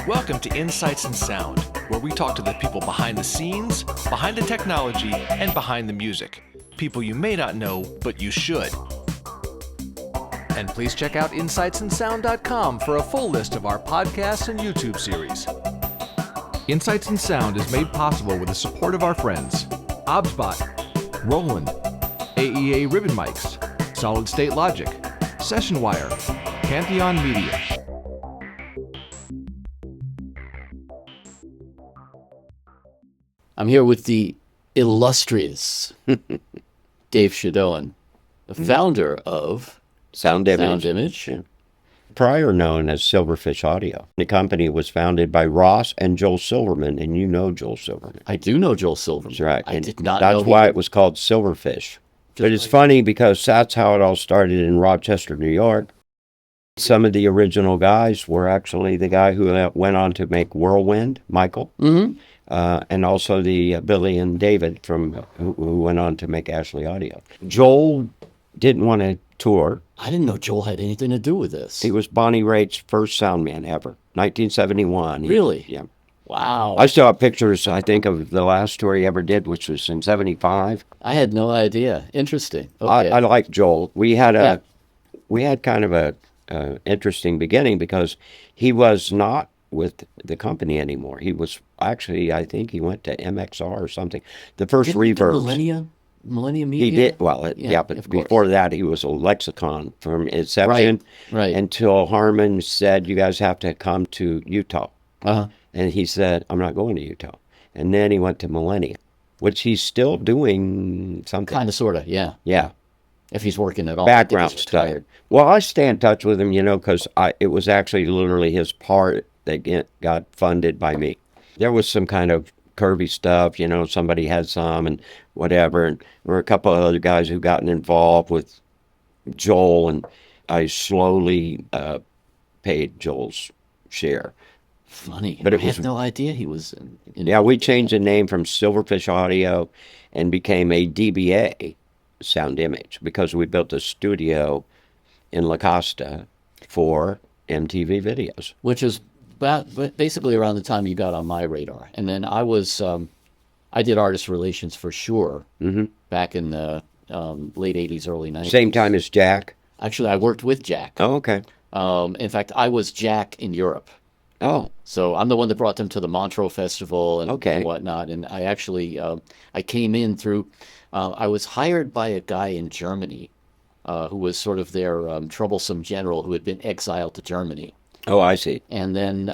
Welcome to Insights in Sound, where we talk to the people behind the scenes, behind the technology, and behind the music. People you may not know, but you should. And please check out insightsinsound.com for a full list of our podcasts and YouTube series. Insights in Sound is made possible with the support of our friends, OBSBot, Roland, AEA Ribbon Mics, Solid State Logic, Session Wire, Pantheon Media. I'm here with the illustrious Dave Shadoan, the founder of Sound Image. Yeah. Prior known as Silverfish Audio. The company was founded by Ross and Joel Silverman, and you know Joel Silverman. I do know Joel Silverman. That's right. I And did not know. That's why it was called Silverfish. But it's funny because that's how it all started in Rochester, New York. Some of the original guys were actually the guy who went on to make Whirlwind, Michael, and also the Billy and David who went on to make Ashley Audio. Joel didn't want to tour. I didn't know Joel had anything to do with this. He was Bonnie Raitt's first sound man ever, 1971. Really? Yeah. Wow. I still have pictures, I think, of the last tour he ever did, which was in 75. I had no idea. Interesting. Okay. I like Joel. We had kind of a interesting beginning because he was not with the company anymore. He was actually, I think he went to MXR or something. The first reverbs. Millennium Media? He did, well, but before that he was a Lexicon from inception until Harmon said, you guys have to come to Utah. And he said, I'm not going to Utah. And then he went to Millennium, which he's still doing something. Kind of, sort of, yeah. Yeah. If he's working at all. Background stuff. Well, I stay in touch with him, because it was actually literally his part that got funded by me. There was some kind of curvy stuff, somebody had some and whatever. And there were a couple of other guys who gotten involved with Joel, and I slowly paid Joel's share. Funny. But I had no idea he was in Yeah, we changed the name from Silverfish Audio and became a DBA, Sound Image, because we built a studio in La Costa for MTV videos. Which is basically around the time you got on my radar. And then I did artist relations for Shure back in the late 80s, early 90s. Same time as Jack? Actually, I worked with Jack. Oh, okay. In fact, I was Jack in Europe. Oh. So I'm the one that brought them to the Montreux Festival and whatnot. And I actually, I came in through, I was hired by a guy in Germany who was sort of their troublesome general who had been exiled to Germany. Oh, I see. And then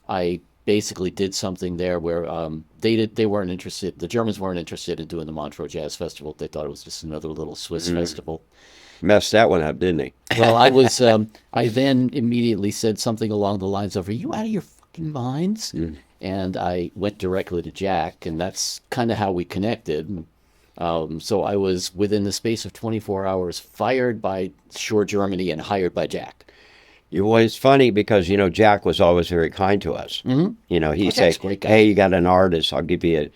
I basically did something there where they weren't interested, the Germans weren't interested in doing the Montreux Jazz Festival. They thought it was just another little Swiss festival. Messed that one up, didn't he? Well, I then immediately said something along the lines of, are you out of your fucking minds? And I went directly to Jack, and that's kind of how we connected. So I was, within the space of 24 hours, fired by Shure Germany and hired by Jack. Well, it's funny because, Jack was always very kind to us. He'd say, hey, you got an artist, I'll give you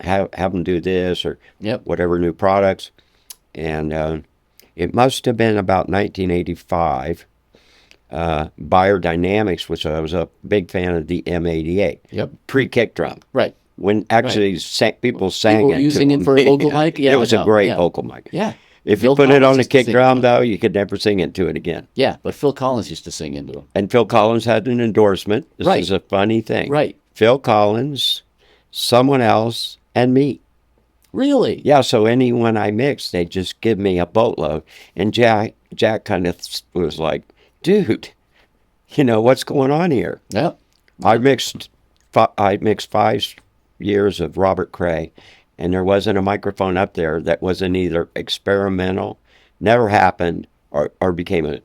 have them do this or whatever new products. And it must have been about 1985, Biodynamics, which I was a big fan of the M88. Yep. Pre-kick drum. Right. When actually people sang people it. Using it for a vocal mic? Yeah, it was a great vocal mic. Yeah. If you put it on the kick drum, though, you could never sing into it again. Yeah, but Phil Collins used to sing into it. And Phil Collins had an endorsement. This is a funny thing. Right. Phil Collins, someone else, and me. Really? Yeah, so anyone I mixed, they just give me a boatload. And Jack kind of was like, dude, what's going on here? Yeah. I mixed 5 years of Robert Cray, and there wasn't a microphone up there that wasn't either experimental, never happened, or became an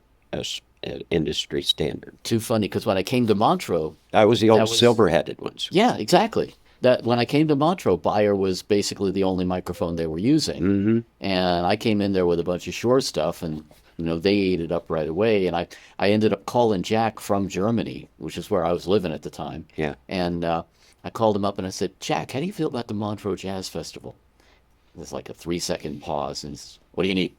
industry standard. Too funny, because when I came to Montreux... That was the old silver-headed ones. Yeah, exactly. That when I came to Montreux, Bayer was basically the only microphone they were using. And I came in there with a bunch of Shure stuff, and they ate it up right away. And I ended up calling Jack from Germany, which is where I was living at the time. Yeah. And I called him up and I said, Jack, how do you feel about the Montreux Jazz Festival? There's like a 3-second pause, and what do you need?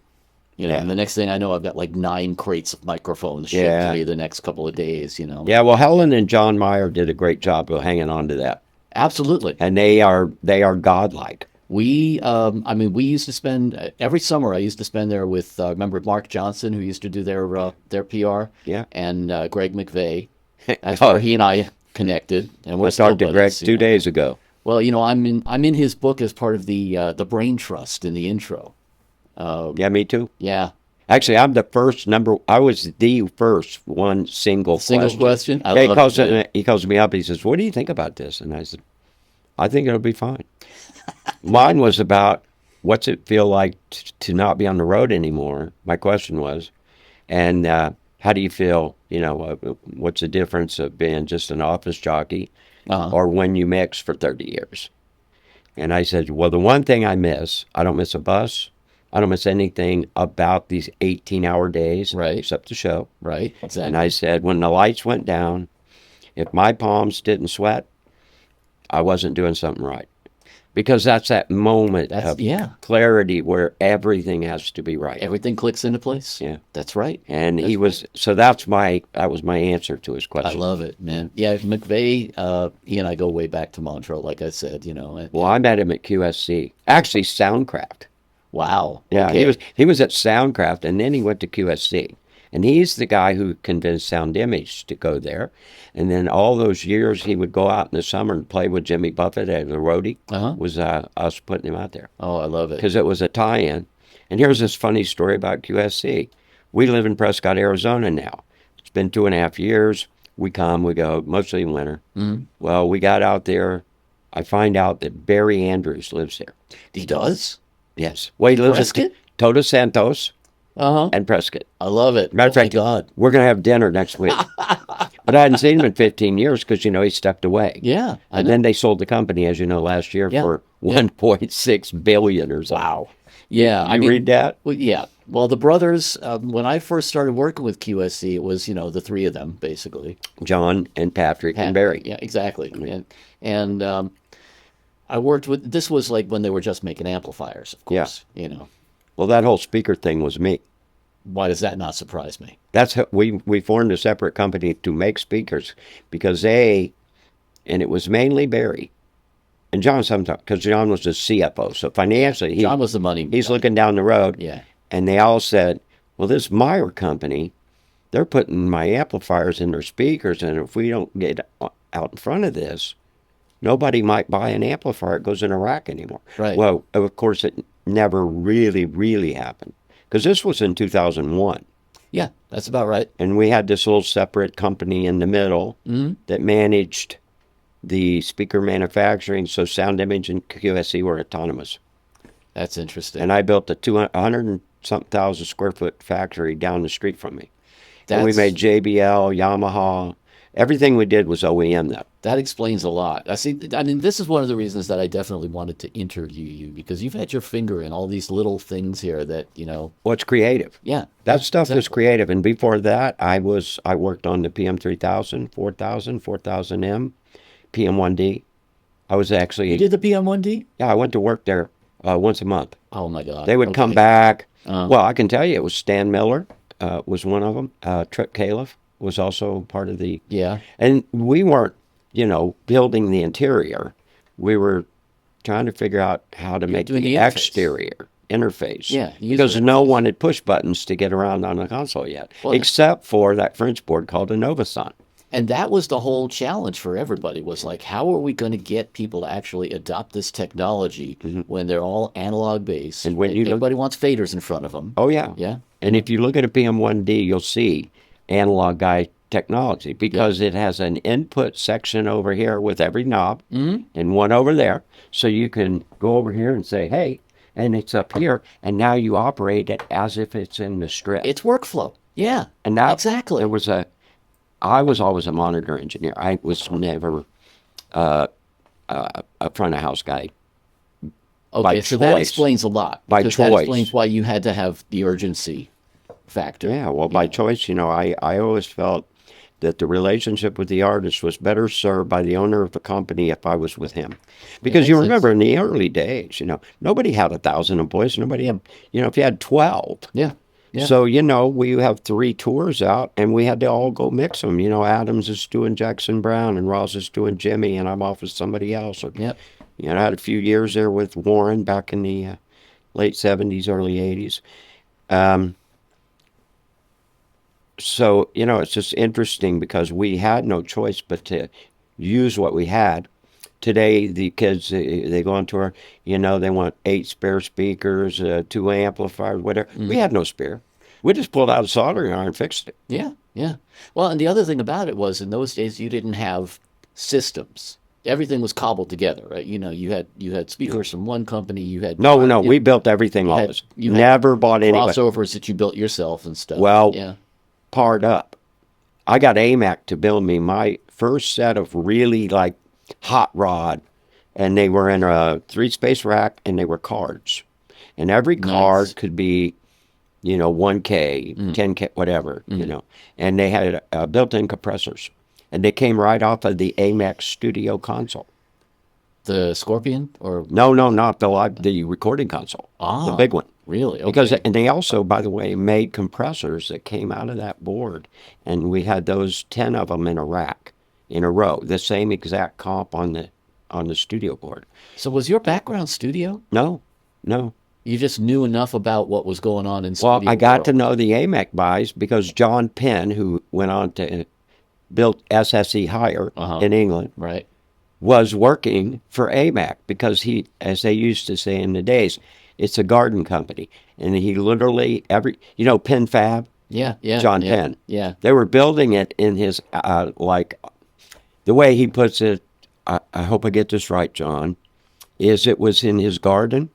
You know, Yeah. and the next thing I know, I've got like 9 crates of microphones shipped Yeah. to me the next couple of days, you know. Yeah, well, Helen and John Meyer did a great job of hanging on to that, Absolutely. and they are godlike. I mean, we used to spend every summer. I used to spend there with remember Mark Johnson, who used to do their PR, Yeah. and Greg McVeigh. That's Oh. where he and I connected, and we're I still talked to Greg buddies, 2 you know. days ago. Well, you know, I'm in his book as part of the brain trust in the intro. Yeah, me too. Yeah, Actually, I was the first one single question. I Yeah, love it. he calls me up. He says, "What do you think about this?" And I said, "I think it'll be fine." Mine was about what's it feel like to not be on the road anymore. My question was, and how do you feel? You know, what's the difference of being just an office jockey or when you mix for 30 years? And I said, well, the one thing I don't miss a bus. I don't miss anything about these 18-hour days, Right. except the show. Right, exactly. And I said, when the lights went down, if my palms didn't sweat, I wasn't doing something right. Because that's that moment of clarity where everything has to be right. Everything clicks into place. Yeah. That's right. And that was my answer to his I question. love it, man. Yeah, McVeigh, he and I go way back to Montreux, like I said, you know. Well, I met him at QSC. Actually, Soundcraft. Wow. Yeah, Okay. he was at Soundcraft, and then he went to QSC. And he's the guy who convinced Sound Image to go there. And then all those years he would go out in the summer and play with Jimmy Buffett as a roadie. Was us putting him out there. Oh, I love it. Because it was a tie-in. And here's this funny story about QSC. We live in Prescott, Arizona now. It's been 2.5 years. We come, we go, mostly in winter. Mm-hmm. Well, we got out there. I find out that Barry Andrews lives there. He does? Yes. Well, he lives Prescott? at Todos Santos and Prescott. I love it. Matter of fact, God. we're going to have dinner next week. But I hadn't seen him in 15 years because, you know, he stepped away. Yeah. And then they sold the company, as you know, last year for $1.6 billion or something. Wow. Yeah. You read that? Well, yeah. Well, the brothers, when I first started working with QSC, it was, you know, the 3 of them, basically. John and Patrick and Barry. Yeah, exactly. And I worked with, this was like when they were just making amplifiers, of course, you know. Well, that whole speaker thing was me. Why does that not surprise me? That's how we formed a separate company to make speakers because and it was mainly Barry and John sometimes because John was the CFO. So financially, John was the money. He's looking down the road. Yeah. And they all said, well, this Meyer company, they're putting my amplifiers in their speakers. And if we don't get out in front of this, nobody might buy an amplifier. It goes in a rack anymore. Right. Well, of course, it never really, really happened because this was in 2001. Yeah, that's about right. And we had this little separate company in the middle that managed the speaker manufacturing. So Sound Image and QSC were autonomous. That's interesting. And I built a 200 and something thousand square foot factory down the street from me. And we made JBL, Yamaha. Everything we did was OEM though. That explains a lot. I mean, this is one of the reasons that I definitely wanted to interview you because you've had your finger in all these little things here that, you know. Well, it's creative. Yeah. That stuff is creative. And before that, I worked on the PM3000, 4000, 4000M, PM1D. I was actually... You did the PM1D? Yeah, I went to work there once a month. Oh, my God. They would come back. Well, I can tell you, it was Stan Miller was one of them. Trip Califf was also part of the... Yeah. And we weren't, you know, building the interior. We were trying to figure out how to make the exterior interface. Yeah. Because no one had pushed buttons to get around on the console yet, except for that French board called a Novason. And that was the whole challenge for everybody was like, how are we going to get people to actually adopt this technology when they're all analog based? And when everybody wants faders in front of them. Oh, yeah. Yeah. And if you look at a PM1D, you'll see analog guy technology because it has an input section over here with every knob and one over there. So you can go over here and say, hey, and it's up here. And now you operate it as if it's in the strip. It's workflow. Yeah. And now exactly. I was always a monitor engineer. I was never a front of house guy. Okay, so that explains a lot. By choice. That explains why you had to have the urgency factor. Yeah, well, by choice, you know, I always felt that the relationship with the artist was better served by the owner of the company if I was with him. Because you remember in the early days, you know, nobody had 1,000 employees. Nobody had, you know, if you had 12. Yeah. Yeah. So, we have 3 tours out, and we had to all go mix them. Adams is doing Jackson Brown, and Ross is doing Jimmy, and I'm off with somebody else. Or, Yep. I had a few years there with Warren back in the late 70s, early 80s. So, it's just interesting because we had no choice but to use what we had. Today, the kids, they go on tour, they want 8 spare speakers, 2 amplifiers, whatever. We had no spare. We just pulled out a soldering iron and fixed it. Yeah, yeah. Well, and the other thing about it was in those days you didn't have systems. Everything was cobbled together, right? You had speakers from one company. You had No, we built everything had- always. you had Never bought any. crossovers that you built yourself and stuff. Well, yeah, Parred up. I got AMAC to build me my first set of really like hot rod, and they were in a 3-space rack, and they were cards, and every card Nice. could be, 1K, 10K, whatever, and they had built-in compressors, and they came right off of the AMAC studio console. the Scorpion or No, not the recording console, the big one. really? Okay. Because and they also, by the way, made compressors that came out of that board, and we had those 10 of them in a rack, in a row, the same exact comp on the studio board. So was your background studio? No. You just knew enough about what was going on in Well, studio I got world. to know the AMAC guys because John Penn, who went on to build SSE Higher in England, Right. was working for AMAC because he, as they used to say in the days, it's a garden company, and he literally Penn Fab. Yeah, yeah. John yeah, Penn. Yeah. They were building it in his, the way he puts it, I hope I get this right, John, is it was in his garden,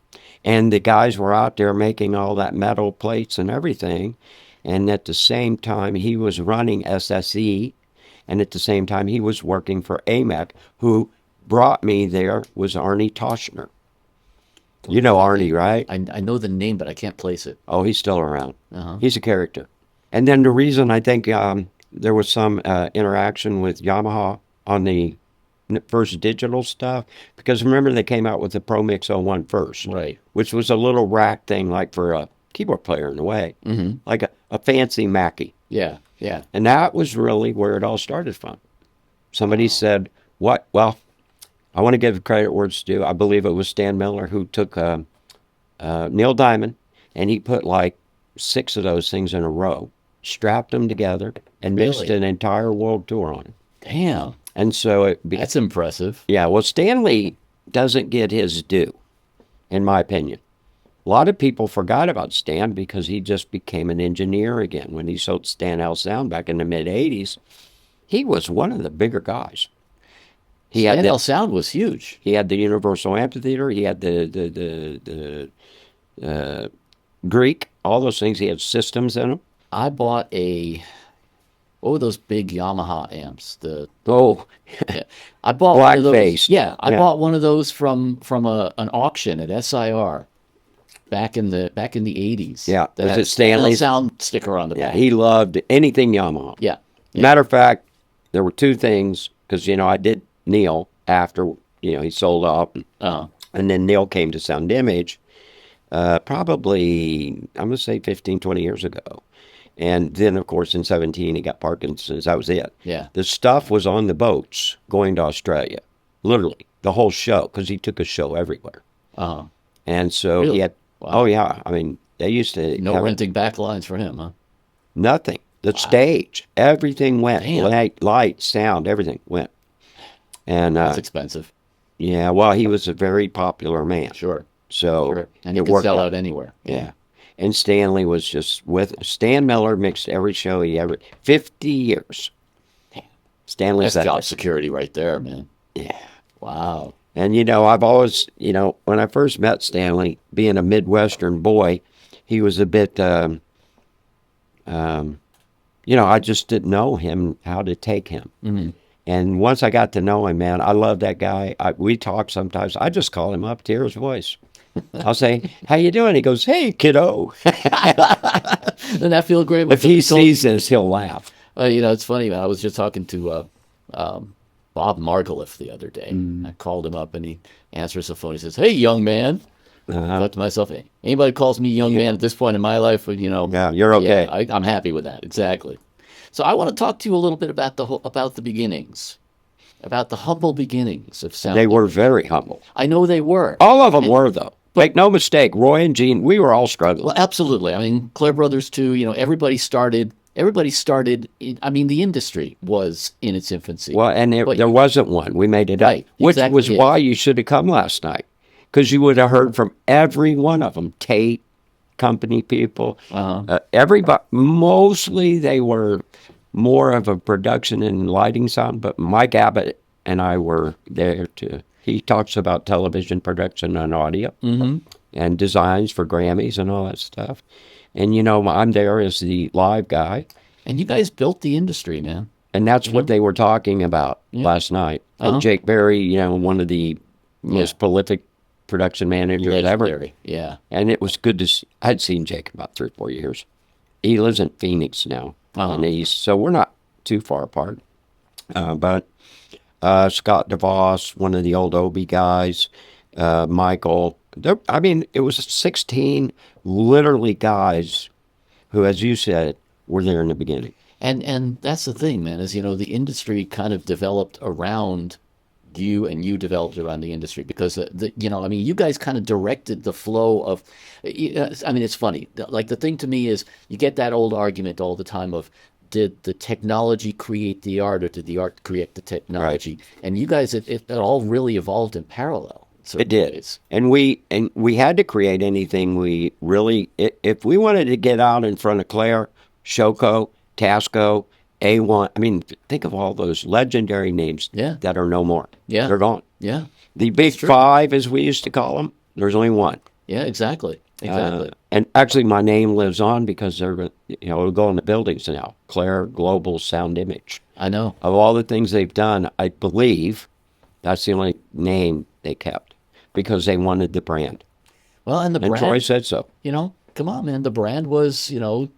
and the guys were out there making all that metal plates and everything, and at the same time he was running SSE, and at the same time he was working for AMAC, who brought me there was Arnie Toshner. You know Arnie, right? I know the name, but I can't place it. Oh, he's still around. He's a character. And then the reason I think there was some interaction with Yamaha on the first digital stuff, because remember they came out with the Pro Mix 01 first, Right. which was a little rack thing like for a keyboard player in a way, like a fancy Mackie. Yeah, yeah. And that was really where it all started from. Somebody said, what? Well, I want to give credit where it's due. I believe it was Stan Miller who took Neil Diamond, and he put like 6 of those things in a row, strapped them together, and mixed Really? an entire world tour on it. Damn. And so That's impressive. yeah, well, Stanley doesn't get his due, in my opinion. A lot of people forgot about Stan because he just became an engineer again. When he sold Stan L Sound back in the mid-'80s, he was one of the bigger guys. He had NL Sound was huge. He had the Universal Amphitheater. He had the Greek, all those things. He had systems in them. I bought what were those big Yamaha amps? I bought Black one of those. face. Yeah, I Yeah. bought one of those from an auction at SIR back in the 80s. Yeah. that Was had it Stanley's? NL Sound sticker on the Yeah, back. he loved anything Yamaha. Yeah. Matter of fact, there were 2 things, because, I did Neil after, he sold off. And then Neil came to Sound Image, probably, I'm going to say 15, 20 years ago. And then, of course, in 17, he got Parkinson's. That was it. Yeah. The stuff was on the boats going to Australia, literally, the whole show, because he took a show everywhere. And so Really? he had, Wow. oh, yeah, I mean, they used to No have renting back lines for him, huh? nothing. The stage, everything went. Damn. Light, sound, everything went. And, That's expensive. yeah, well, he was a very popular man. Sure. So Sure. And he it could worked sell out. out anywhere. Yeah. And Stanley was just with Stan Miller mixed every show he ever 50 years. Stanley's That's that. job security right there, man. Yeah. Wow. And I've always, when I first met Stanley, being a Midwestern boy, he was a bit I just didn't know him, how to take him. Mm-hmm. And once I got to know him, man, I love that guy. We talk sometimes. I just call him up to hear his voice. I'll say, how you doing? He goes, hey, kiddo. Doesn't that feel great? If he sees this, he'll laugh. It's funny, man. I was just talking to Bob Margoliff the other day. I called him up, and he answers the phone. He says, hey, young man, I thought to myself, hey, anybody calls me young man at this point in my life, Yeah, you're okay. Yeah, I'm happy with that. Exactly. So I want to talk to you a little bit about about the beginnings, about the humble beginnings of sound. They were very humble. I know they were. All of them were, though. Make no mistake, Roy and Gene, we were all struggling. Well, absolutely. I mean, Claire Brothers too. Everybody started. I mean, the industry was in its infancy. Well, and there wasn't one. We made it up, Right, which exactly, was yeah. why you should have come last night, because you would have heard from every one of them. Tate, company people, everybody. Mostly they were more of a production and lighting sound, but Mike Abbott and I were there too. He talks about television production and audio and designs for Grammys and all that stuff. And, I'm there as the live guy. And you guys built the industry, man. And that's what they were talking about last night. And Jake Berry, one of the most prolific production managers ever. Legendary, yeah. And it was good to see. I'd seen Jake about 3 or 4 years. He lives in Phoenix now in the East, so we're not too far apart. But Scott DeVos, one of the old Obie guys, Michael. It was 16 literally guys who, as you said, were there in the beginning. And that's the thing, man, is, the industry kind of developed around you, and you developed around the industry because, you guys kind of directed the flow of, it's funny. Like, the thing to me is you get that old argument all the time of, did the technology create the art, or did the art create the technology? Right. And you guys, it all really evolved in parallel. It did. Ways. And we had to create anything we really, if we wanted to get out in front of Claire, Shoko, Tasco, A1, think of all those legendary names that are no more. Yeah. They're gone. Yeah. The big five, as we used to call them, there's only one. Yeah, exactly. And actually, my name lives on because they're, it'll go in the buildings now. Claire Global Sound Image. I know. Of all the things they've done, I believe that's the only name they kept because they wanted the brand. Well, and brand. Troy said so. Come on, man. The brand was, you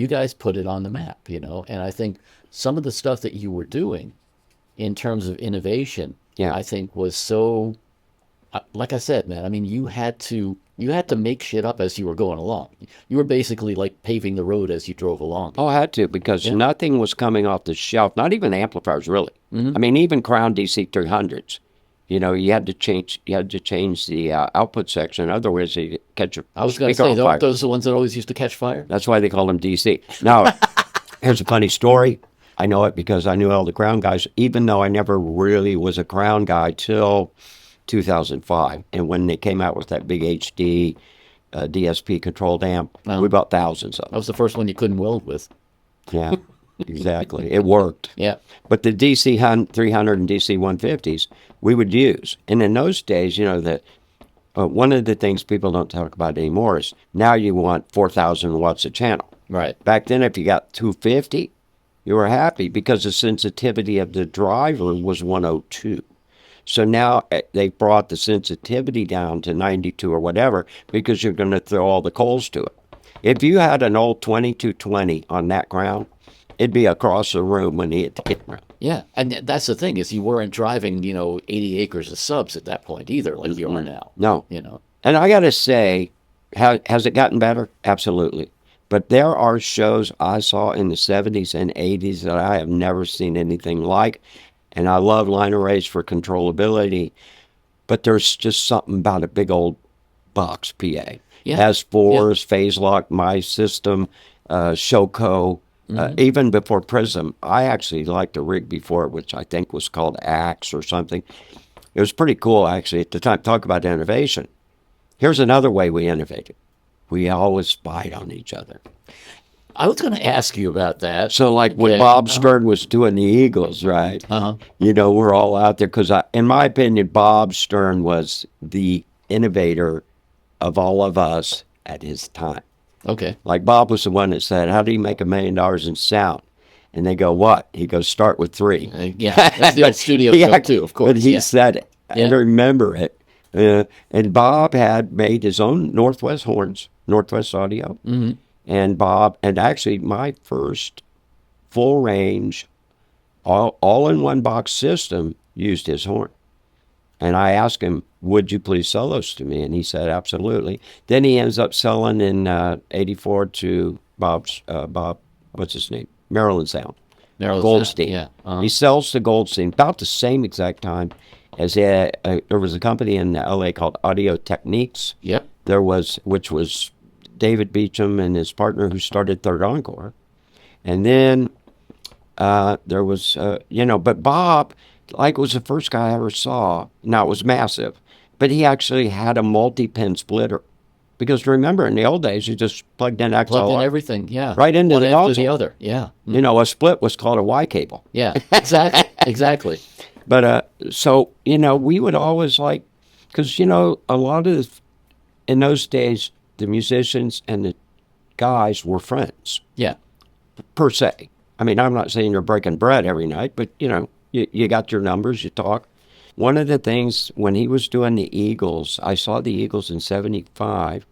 guys put it on the map, and I think some of the stuff that you were doing in terms of innovation, I think was so, like I said, man, you had to make shit up as you were going along. You were basically like paving the road as you drove along. Oh, I had to, because nothing was coming off the shelf, not even amplifiers, really. Even Crown DC 300s. You had to change the output section. Otherwise, you catch a I was going to say, those are the ones that always used to catch fire. That's why they call them DC. Now, here's a funny story. I know it because I knew all the Crown guys, even though I never really was a Crown guy till 2005. And when they came out with that big HD DSP controlled amp, we bought thousands of them. That was the first one you couldn't weld with. Yeah, exactly. It worked. Yeah. But the DC 300 and DC 150s, we would use. And in those days, one of the things people don't talk about anymore is now you want 4,000 watts a channel. Right. Back then, if you got 250, you were happy because the sensitivity of the driver was 102. So now they brought the sensitivity down to 92 or whatever because you're going to throw all the coals to it. If you had an old 2220 on that ground, it'd be across the room when he hit the kit ground. Yeah, and that's the thing is you weren't driving, 80 acres of subs at that point either, like you are now. No. And I got to say, has it gotten better? Absolutely. But there are shows I saw in the 70s and 80s that I have never seen anything like. And I love line arrays for controllability. But there's just something about a big old box PA. Yeah. Has fours, phase lock, my system, Shoko. Even before Prism, I actually liked the rig before, which I think was called Axe or something. It was pretty cool, actually, at the time. Talk about innovation. Here's another way we innovated. We always spied on each other. I was going to ask you about that. So, like when Bob Stern was doing the Eagles, right? We're all out there because, in my opinion, Bob Stern was the innovator of all of us at his time. Okay. Like Bob was the one that said, how do you make $1 million in sound? And they go, what? He goes, start with 3. That's the old studio joke too, of course. But he said it. I remember it. And Bob had made his own Northwest horns, Northwest Audio. And actually my first full range, all in one box system used his horn. And I asked him, would you please sell those to me? And he said, absolutely. Then he ends up selling in 84 to Bob, what's his name? Maryland Sound. Goldstein. Yeah. He sells to Goldstein about the same exact time as there was a company in L.A. called Audio Techniques. Yep. Which was David Beecham and his partner who started Third Encore. And then there was, but Bob, was the first guy I ever saw. Now, it was massive, but he actually had a multi-pin splitter. Because remember, in the old days, you just plugged in XLR. Plugged in everything, yeah. Right into one the after console. the other, yeah. A split was called a Y cable. Yeah, exactly. But, we would always because, a lot of, in those days, the musicians and the guys were friends. Yeah. Per se. I mean, I'm not saying you're breaking bread every night, but, you got your numbers, you talk. One of the things, when he was doing the Eagles, I saw the Eagles in 75,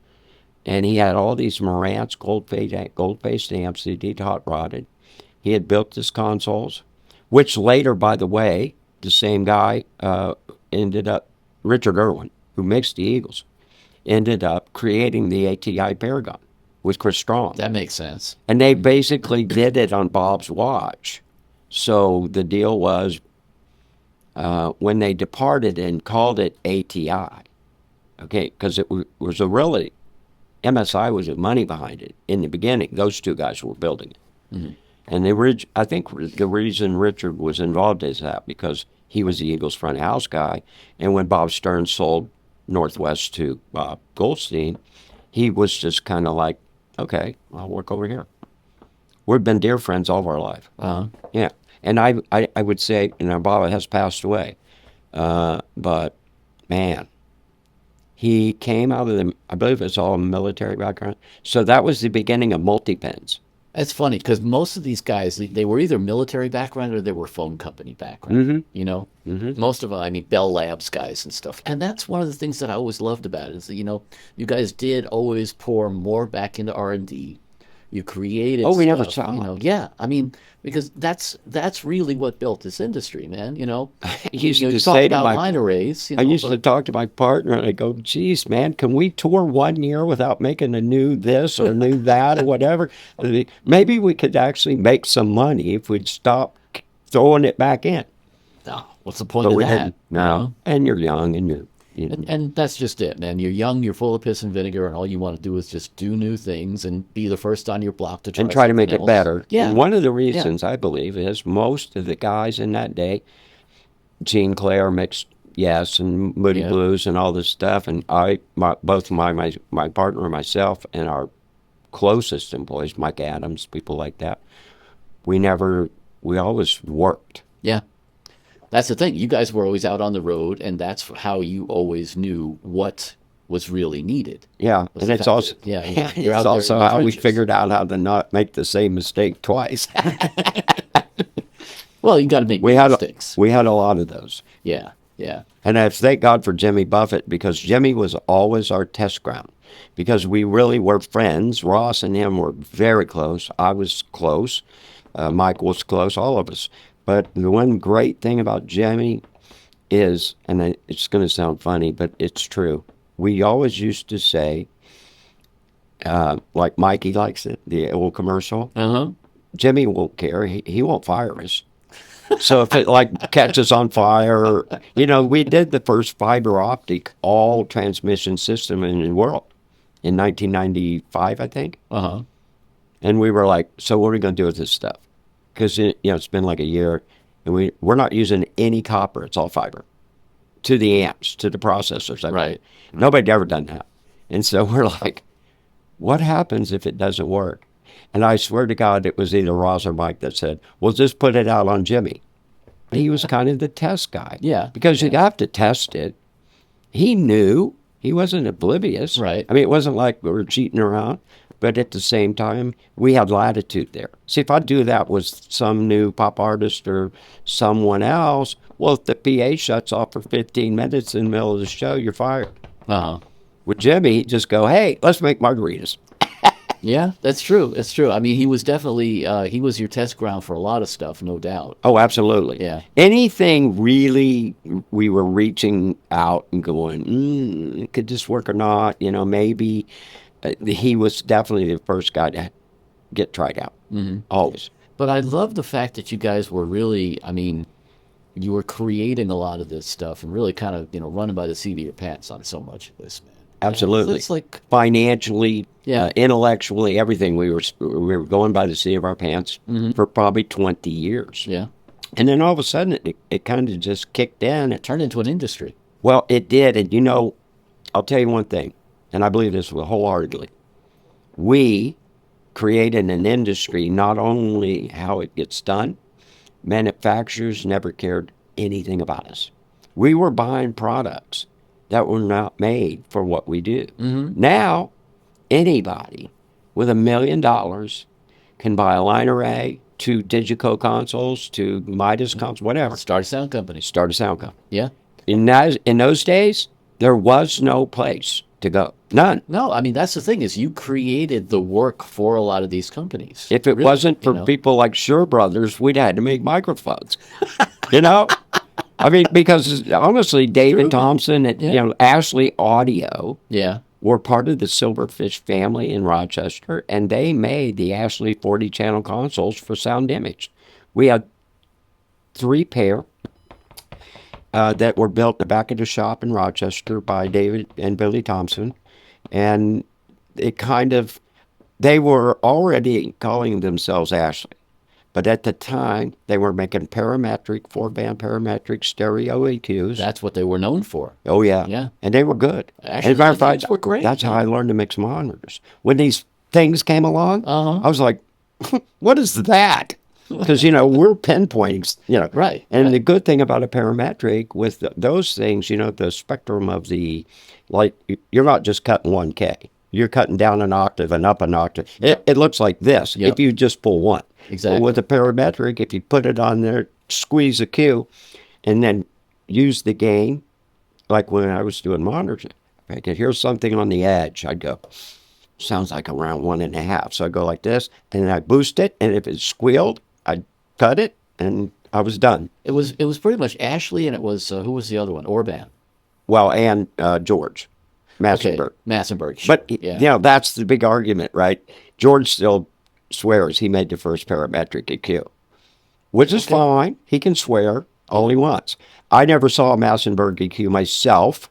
and he had all these Marantz gold-faced amps that he'd hot-rodded. He had built his consoles, which later, by the way, the same guy ended up, Richard Irwin, who mixed the Eagles, ended up creating the ATI Paragon with Chris Strong. That makes sense. And they basically did it on Bob's watch. So the deal was, when they departed and called it ATI, okay, because it was a really, MSI was the money behind it in the beginning. Those two guys were building it. Mm-hmm. And I think the reason Richard was involved is that because he was the Eagles front of house guy, and when Bob Stern sold Northwest to Bob Goldstein, he was just kind of like, okay, I'll work over here. We've been dear friends all of our life. Uh-huh. Yeah. And I would say, Bob has passed away, but man, he came out of I believe it's all military background. So that was the beginning of multi-pins. It's funny because most of these guys, they were either military background or they were phone company background. Mm-hmm. Mm-hmm. Most of them, I mean, Bell Labs guys and stuff. And that's one of the things that I always loved about it is that, you guys did always pour more back into R&D. You created we never stuff, stopped. Yeah, I mean, because that's really what built this industry, man. I used you to talk say about to line arrays. I used to talk to my partner, and I go, geez, man, can we tour 1 year without making a new this or a new that or whatever? Maybe we could actually make some money if we'd stop throwing it back in. No, what's the point of we that? didn't. No, and you're young, and you're... And that's just it, man. You're young, you're full of piss and vinegar, and all you want to do is just do new things and be the first on your block to try to make it better. Yeah. And one of the reasons, I believe, is most of the guys in that day, Gene Clare mixed Yes and Moody Blues and all this stuff, and both my partner and myself and our closest employees, Mike Adams, people like that, we always worked. Yeah. That's the thing. You guys were always out on the road, and that's how you always knew what was really needed. Yeah, and it's also you're it's also how we figured out how to not make the same mistake twice. Well, you got to make mistakes. We had a lot of those. Yeah, yeah. And I thank God for Jimmy Buffett, because Jimmy was always our test ground, because we really were friends. Ross and him were very close. I was close. Mike was close, all of us. But the one great thing about Jimmy is, and it's going to sound funny, but it's true. We always used to say, like Mikey likes it, the old commercial. Uh-huh. Jimmy won't care. He won't fire us. So if it catches on fire, we did the first fiber optic all transmission system in the world in 1995, I think. Uh-huh. And we were like, so what are we going to do with this stuff? Because it's been like a year, and we're not using any copper. It's all fiber to the amps, to the processors. Right. Nobody'd ever done that. And so we're like, what happens if it doesn't work? And I swear to God, it was either Ross or Mike that said, well, just put it out on Jimmy. He was kind of the test guy. Yeah. Because you have to test it. He knew. He wasn't oblivious. Right. I mean, it wasn't like we were cheating around. But at the same time, we had latitude there. See, if I do that with some new pop artist or someone else, well, if the PA shuts off for 15 minutes in the middle of the show, you're fired. Uh-huh. With Jimmy, he'd just go, hey, let's make margaritas. Yeah, that's true. That's true. I mean, he was definitely he was your test ground for a lot of stuff, no doubt. Oh, absolutely. Yeah. Anything really, we were reaching out and going, could this work or not? You know, maybe. He was definitely the first guy to get tried out. Mm-hmm. Always. But I love the fact that you guys were really, I mean, you were creating a lot of this stuff and really kind of, running by the seat of your pants on so much of this, man. Absolutely. It's like financially, Yeah. Intellectually, everything. We were going by the seat of our pants for probably 20 years. yeah, And then all of a sudden, it kind of just kicked in. it turned into an industry. Well, it did. And, I'll tell you one thing, and I believe this wholeheartedly. We created an industry, not only how it gets done, manufacturers never cared anything about us. We were buying products that were not made for what we do. Now, anybody with $1 million can buy a line array, 2 Digico consoles, 2 Midas consoles, whatever. Start a sound company. Start a sound company. Yeah. In those days, there was no place to go. None. No, I mean, that's the thing is you created the work for a lot of these companies. If it Really, wasn't for people like Shure Brothers, we'd had to make microphones. you know? I mean, because honestly, David Thompson and Ashley Audio Yeah. were part of the Silverfish family in Rochester, and they made the Ashley 40-channel consoles for Sound Image. We had 3 pair that were built in the back of the shop in Rochester by David and Billy Thompson, and they were already calling themselves Ashley. But at the time, they were making parametric, 4-band parametric stereo EQs. That's what they were known for. Oh, yeah. Yeah. And they were good. Actually, As a matter of fact, these were great. that's how I learned to mix monitors. When these things came along, I was like, what is that? Because, we're pinpointing, Right, And right. the good thing about a parametric with those things, the spectrum of you're not just cutting 1K. You're cutting down an octave and up an octave. It looks like this Yep. if you just pull one. Exactly. But with a parametric, if you put it on there, squeeze a Q, and then use the gain, like when I was doing monitoring, if I could hear something on the edge, I'd go, sounds like around 1.5. So I go like this, and then I boost it, and if it squealed, I'd cut it, and I was done. It was pretty much Ashley, and it was who was the other one? Orban. Well, and George Massenberg. Okay. Massenberg. But, yeah. that's the big argument, right? George still swears he made the first parametric EQ, which is fine. He can swear all he wants. I never saw a Massenberg EQ myself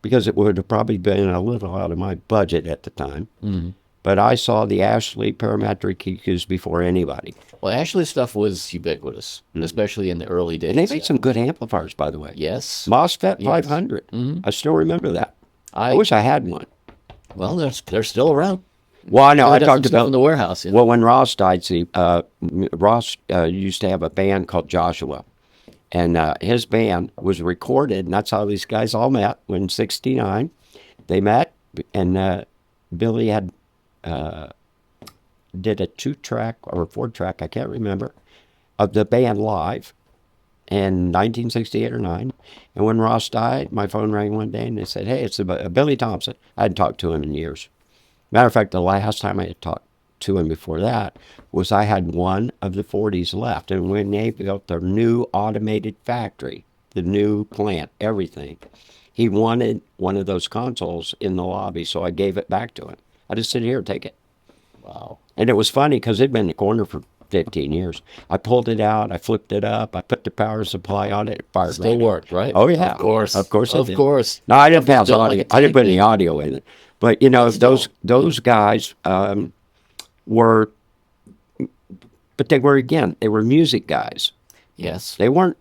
because it would have probably been a little out of my budget at the time. Mm-hmm. But I saw the Ashley parametric EQs before anybody. Well, Ashley's stuff was ubiquitous, especially in the early days. And they made some good amplifiers, by the way. Yes. MOSFET 500. I still remember that. I wish I had one. Well, they're still around. Well, I know. I got talked some stuff about in the warehouse. Well, when Ross died, Ross used to have a band called Joshua, and his band was recorded, and that's how these guys all met. When '69, they met, and Billy had did a 2-track or a 4-track, I can't remember, of the band live in 1968 or 9. And when Ross died, my phone rang one day, and they said, "Hey, it's Billy Thompson." I hadn't talked to him in years. Matter of fact, the last time I had talked to him before that was I had one of the 40s left. And when they built their new automated factory, the new plant, everything, he wanted one of those consoles in the lobby, so I gave it back to him. I just said, "Here, take it." Wow. And it was funny because it'd been in the corner for 15 years. I pulled it out, I flipped it up, I put the power supply on it, it fired Still right. worked, right? Oh, yeah. Of course. Of course it did. Of course. No, I didn't pass Built audio. like a I didn't put tank. any audio in it. But, those guys were, but they were, again, they were music guys. Yes. They weren't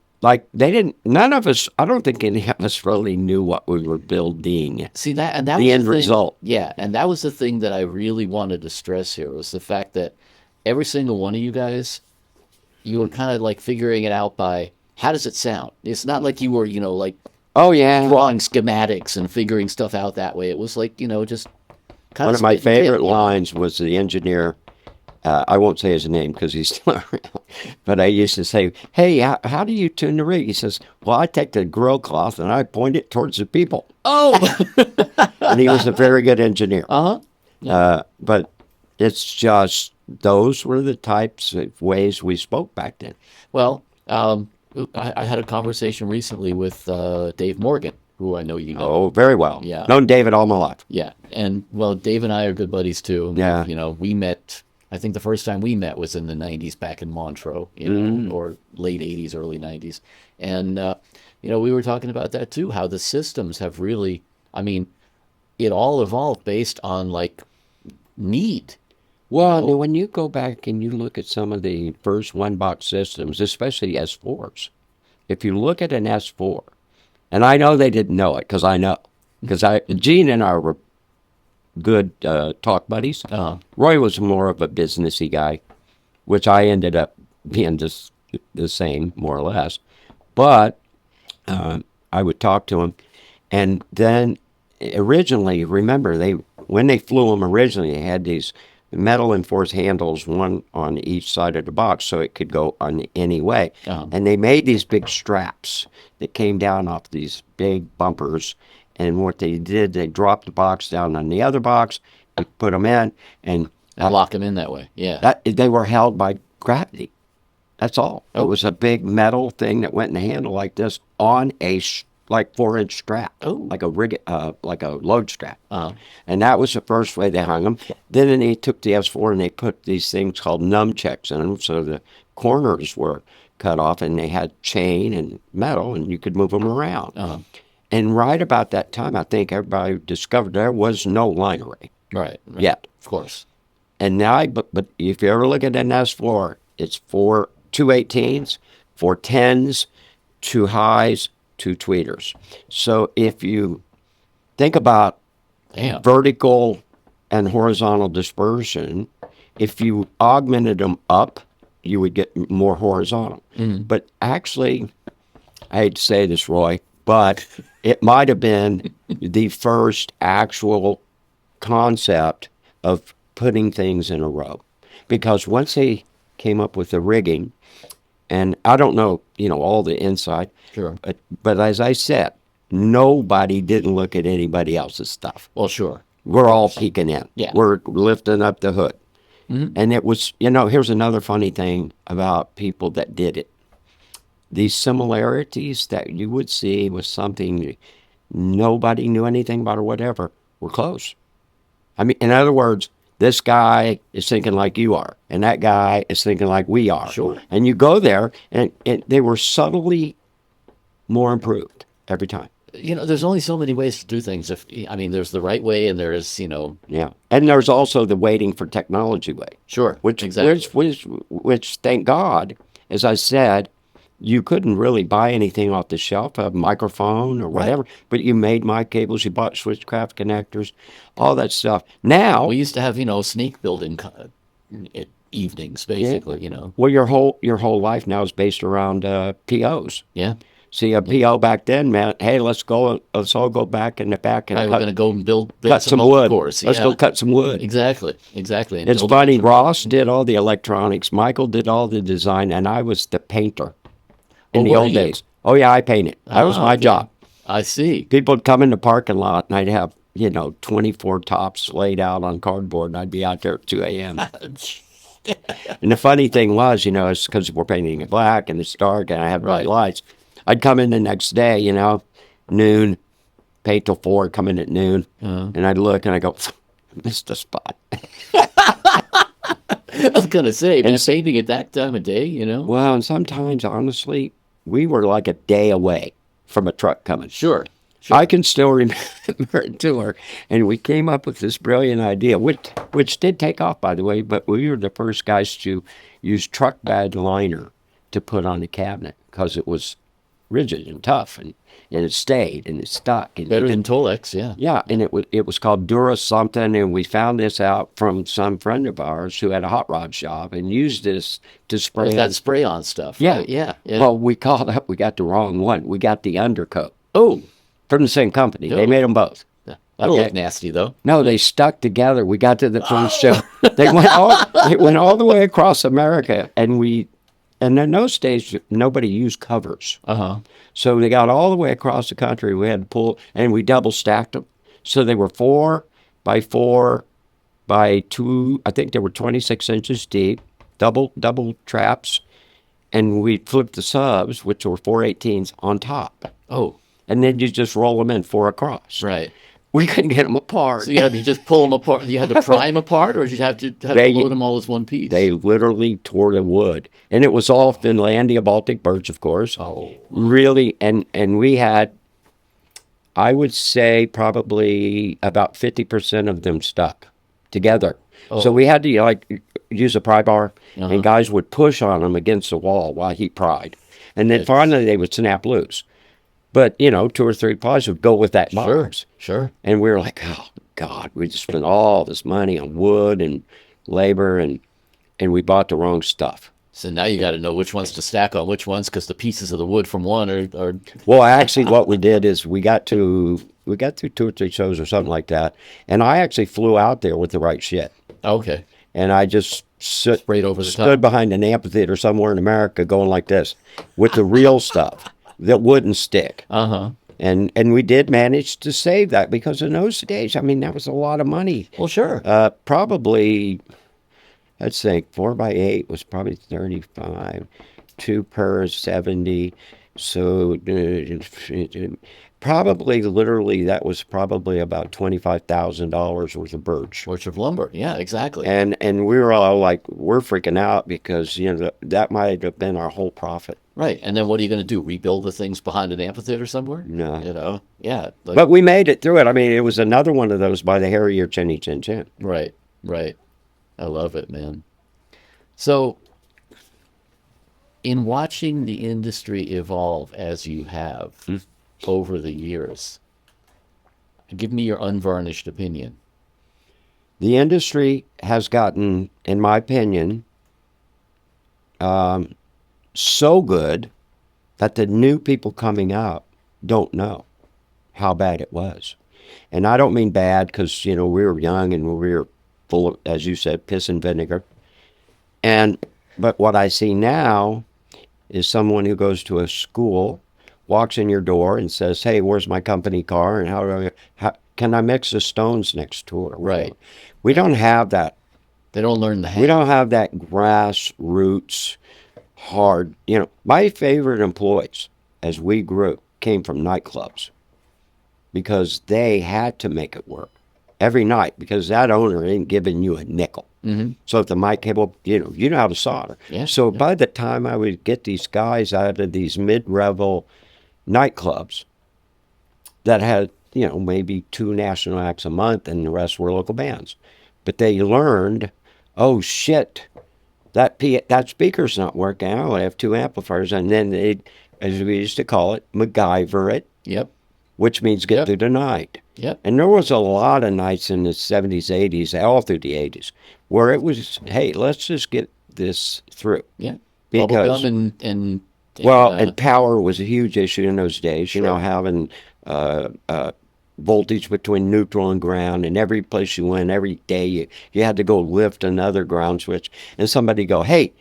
none of us, I don't think any of us really knew what we were building. See that, and that The was end thing- result. Yeah, and that was the thing that I really wanted to stress here was the fact that every single one of you guys, you were kind of like figuring it out by how does it sound. It's not like you were, like Oh, yeah. drawing schematics and figuring stuff out that way. It was like, just kind One of of my spit and favorite tip. lines was the engineer. I won't say his name because he's still around. But I used to say, "Hey, how do you tune the rig?" He says, "Well, I take the grill cloth and I point it towards the people." Oh, And he was a very good engineer. uh-huh. But It's just those were the types of ways we spoke back then. Well, I had a conversation recently with Dave Morgan, who I know you know. Oh, very well. Yeah. Known David all my life. Yeah, and well, Dave and I are good buddies too. Yeah. You know, we met. I think the first time we met was in the '90s, back in Montreux, you know, or late '80s, early '90s, and you know, we were talking about that too. How the systems have really, I mean, it all evolved based on like need. Well, when you go back and you look at some of the first one-box systems, especially S4s, if you look at an S4, and I know they didn't know it because I know, because Gene and I were good talk buddies. Roy was more of a businessy guy, which I ended up being just the same, more or less. But I would talk to him, and then originally, remember, when they flew them originally, they had these metal enforced handles, one on each side of the box, so it could go on any way. And they made these big straps that came down off these big bumpers. And what they did, they dropped the box down on the other box, and put them in, and Lock them in that way. Yeah. they were held by gravity. That's all. It was a big metal thing that went in the handle like this on a like 4-inch strap, like a load strap. And that was the first way they hung them. Then they took the S4 and they put these things called nunchucks in them, so the corners were cut off, and they had chain and metal, and you could move them around. And right about that time, I think everybody discovered there was no line array. Right. Yet. Of course. And now, but if you ever look at an S4, it's 2 18s, 4 10s, 2 highs, 2 tweeters. So if you think about vertical and horizontal dispersion, if you augmented them up, you would get more horizontal. But actually, I hate to say this, Roy, but it might have been the first actual concept of putting things in a row. Because once they came up with the rigging, and I don't know, all the inside. Sure. But as I said, nobody didn't look at anybody else's stuff. Well, sure. We're all peeking in. Yeah. We're lifting up the hood. And it was, here's another funny thing about people that did it. These similarities that you would see with something nobody knew anything about or whatever were close. I mean, in other words, this guy is thinking like you are, and that guy is thinking like we are. Sure. And you go there, and they were subtly more improved every time. There's only so many ways to do things. There's the right way, and there's, Yeah. And there's also the waiting for technology way. Sure. Which, Exactly. which thank God, as I said, you couldn't really buy anything off the shelf, a microphone or whatever, but you made mic cables, you bought switchcraft connectors, all that stuff. Now, We used to have, snake building evenings, basically, well, your whole life now is based around POs. Yeah. See, a PO back then meant, hey, let's all go back in the back and We're going to go and build cut some wood. Course. Let's Yeah. go cut some wood. Exactly. And It's build- funny, Ross did all the electronics, Michael did all the design, and I was the painter in the were old you? days. Oh, yeah, I painted. That was my okay. job. I see. People would come in the parking lot, and I'd have, 24 tops laid out on cardboard, and I'd be out there at 2 a.m. And the funny thing was, it's because we're painting it black, and it's dark, and I had bright Right. lights. I'd come in the next day, noon, paint till 4, come in at noon, and I'd look, and I go, missed a spot. I was going to say, man, painting at that time of day, Well, and sometimes, honestly, we were like a day away from a truck coming. Sure. I can still remember a tour, and we came up with this brilliant idea, which did take off, by the way, but we were the first guys to use truck bed liner to put on the cabinet because it was rigid and tough, and it stayed, and it stuck. And Better than Tolex, yeah. Yeah, and it was called Dura something, and we found this out from some friend of ours who had a hot rod shop and used this to spray. It's that spray-on stuff. Yeah. Right? Yeah. Well, we got the wrong one. We got the undercoat Oh, from the same company. They made them both. that'll Okay. look nasty, though. No, they stuck together. We got to the first show. They went all the way across America, and in those days, nobody used covers. Uh-huh. So they got all the way across the country. We had to pull, and we double stacked them. So they were 4 by 4 by 2, I think they were 26 inches deep, double traps, and we flipped the subs, which were 418s, on top. Oh, And then you just roll them in 4 across. right. We couldn't get them apart. So you had to just pull them apart. You had to pry them apart, or did you have to load them all as one piece? They literally tore the wood. And it was all Finlandia Baltic birch, of course. Oh. Really, and we had, I would say, probably about 50% of them stuck together. Oh. So we had to, like, use a pry bar, Uh-huh. and guys would push on them against the wall while he pried. And then finally they would snap loose. But, 2 or 3 plies would go with that box. Sure. And we were like, oh, God, we just spent all this money on wood and labor, and we bought the wrong stuff. So now you got to know which ones to stack on which ones, because the pieces of the wood from one are Well, actually, what we did is we got through 2 or 3 shows or something like that, and I actually flew out there with the right shit. okay. And I just Sprayed over the stood top. behind an amphitheater somewhere in America going like this with the real stuff that wouldn't stick. Uh-huh. And we did manage to save that, because in those days, I mean, that was a lot of money. Well, sure. Probably, let's think, 4x8 was probably 35, 2 per 70. So probably, literally, that was probably about $25,000 worth of birch. Orchard of lumber. Yeah, exactly. And we were all like, we're freaking out, because, that might have been our whole profit. Right. And then what are you going to do? Rebuild the things behind an amphitheater somewhere? No. Yeah. Like, But we made it through it. I mean, it was another one of those by the hair of your chinny chin chin. Right. I love it, man. So, in watching the industry evolve as you have over the years, give me your unvarnished opinion. The industry has gotten, in my opinion, so good that the new people coming up don't know how bad it was. And I don't mean bad because, we were young and we were full of, as you said, piss and vinegar. But what I see now is someone who goes to a school, walks in your door and says, hey, where's my company car? And how can I mix the stones next door? Right. We don't have that. They don't learn the hang. We don't have that grassroots hard. My favorite employees as we grew came from nightclubs, because they had to make it work every night, because that owner ain't giving you a nickel. Mm-hmm. So if the mic cable, you know how to solder. Yeah, So yeah. by the time I would get these guys out of these mid-level nightclubs that had, maybe 2 national acts a month, and the rest were local bands, but they learned, oh shit, that speaker's not working. I have 2 amplifiers, and then they, as we used to call it, MacGyver it, Yep. which means get Yep. through the night. Yep. And there was a lot of nights in the 70s, 80s, all through the 80s, where it was, hey, let's just get this through. Yeah. Because, Bubblegum and and power was a huge issue in those days, Sure. having voltage between neutral and ground, and every place you went, every day, you had to go lift another ground switch, and somebody go, hey,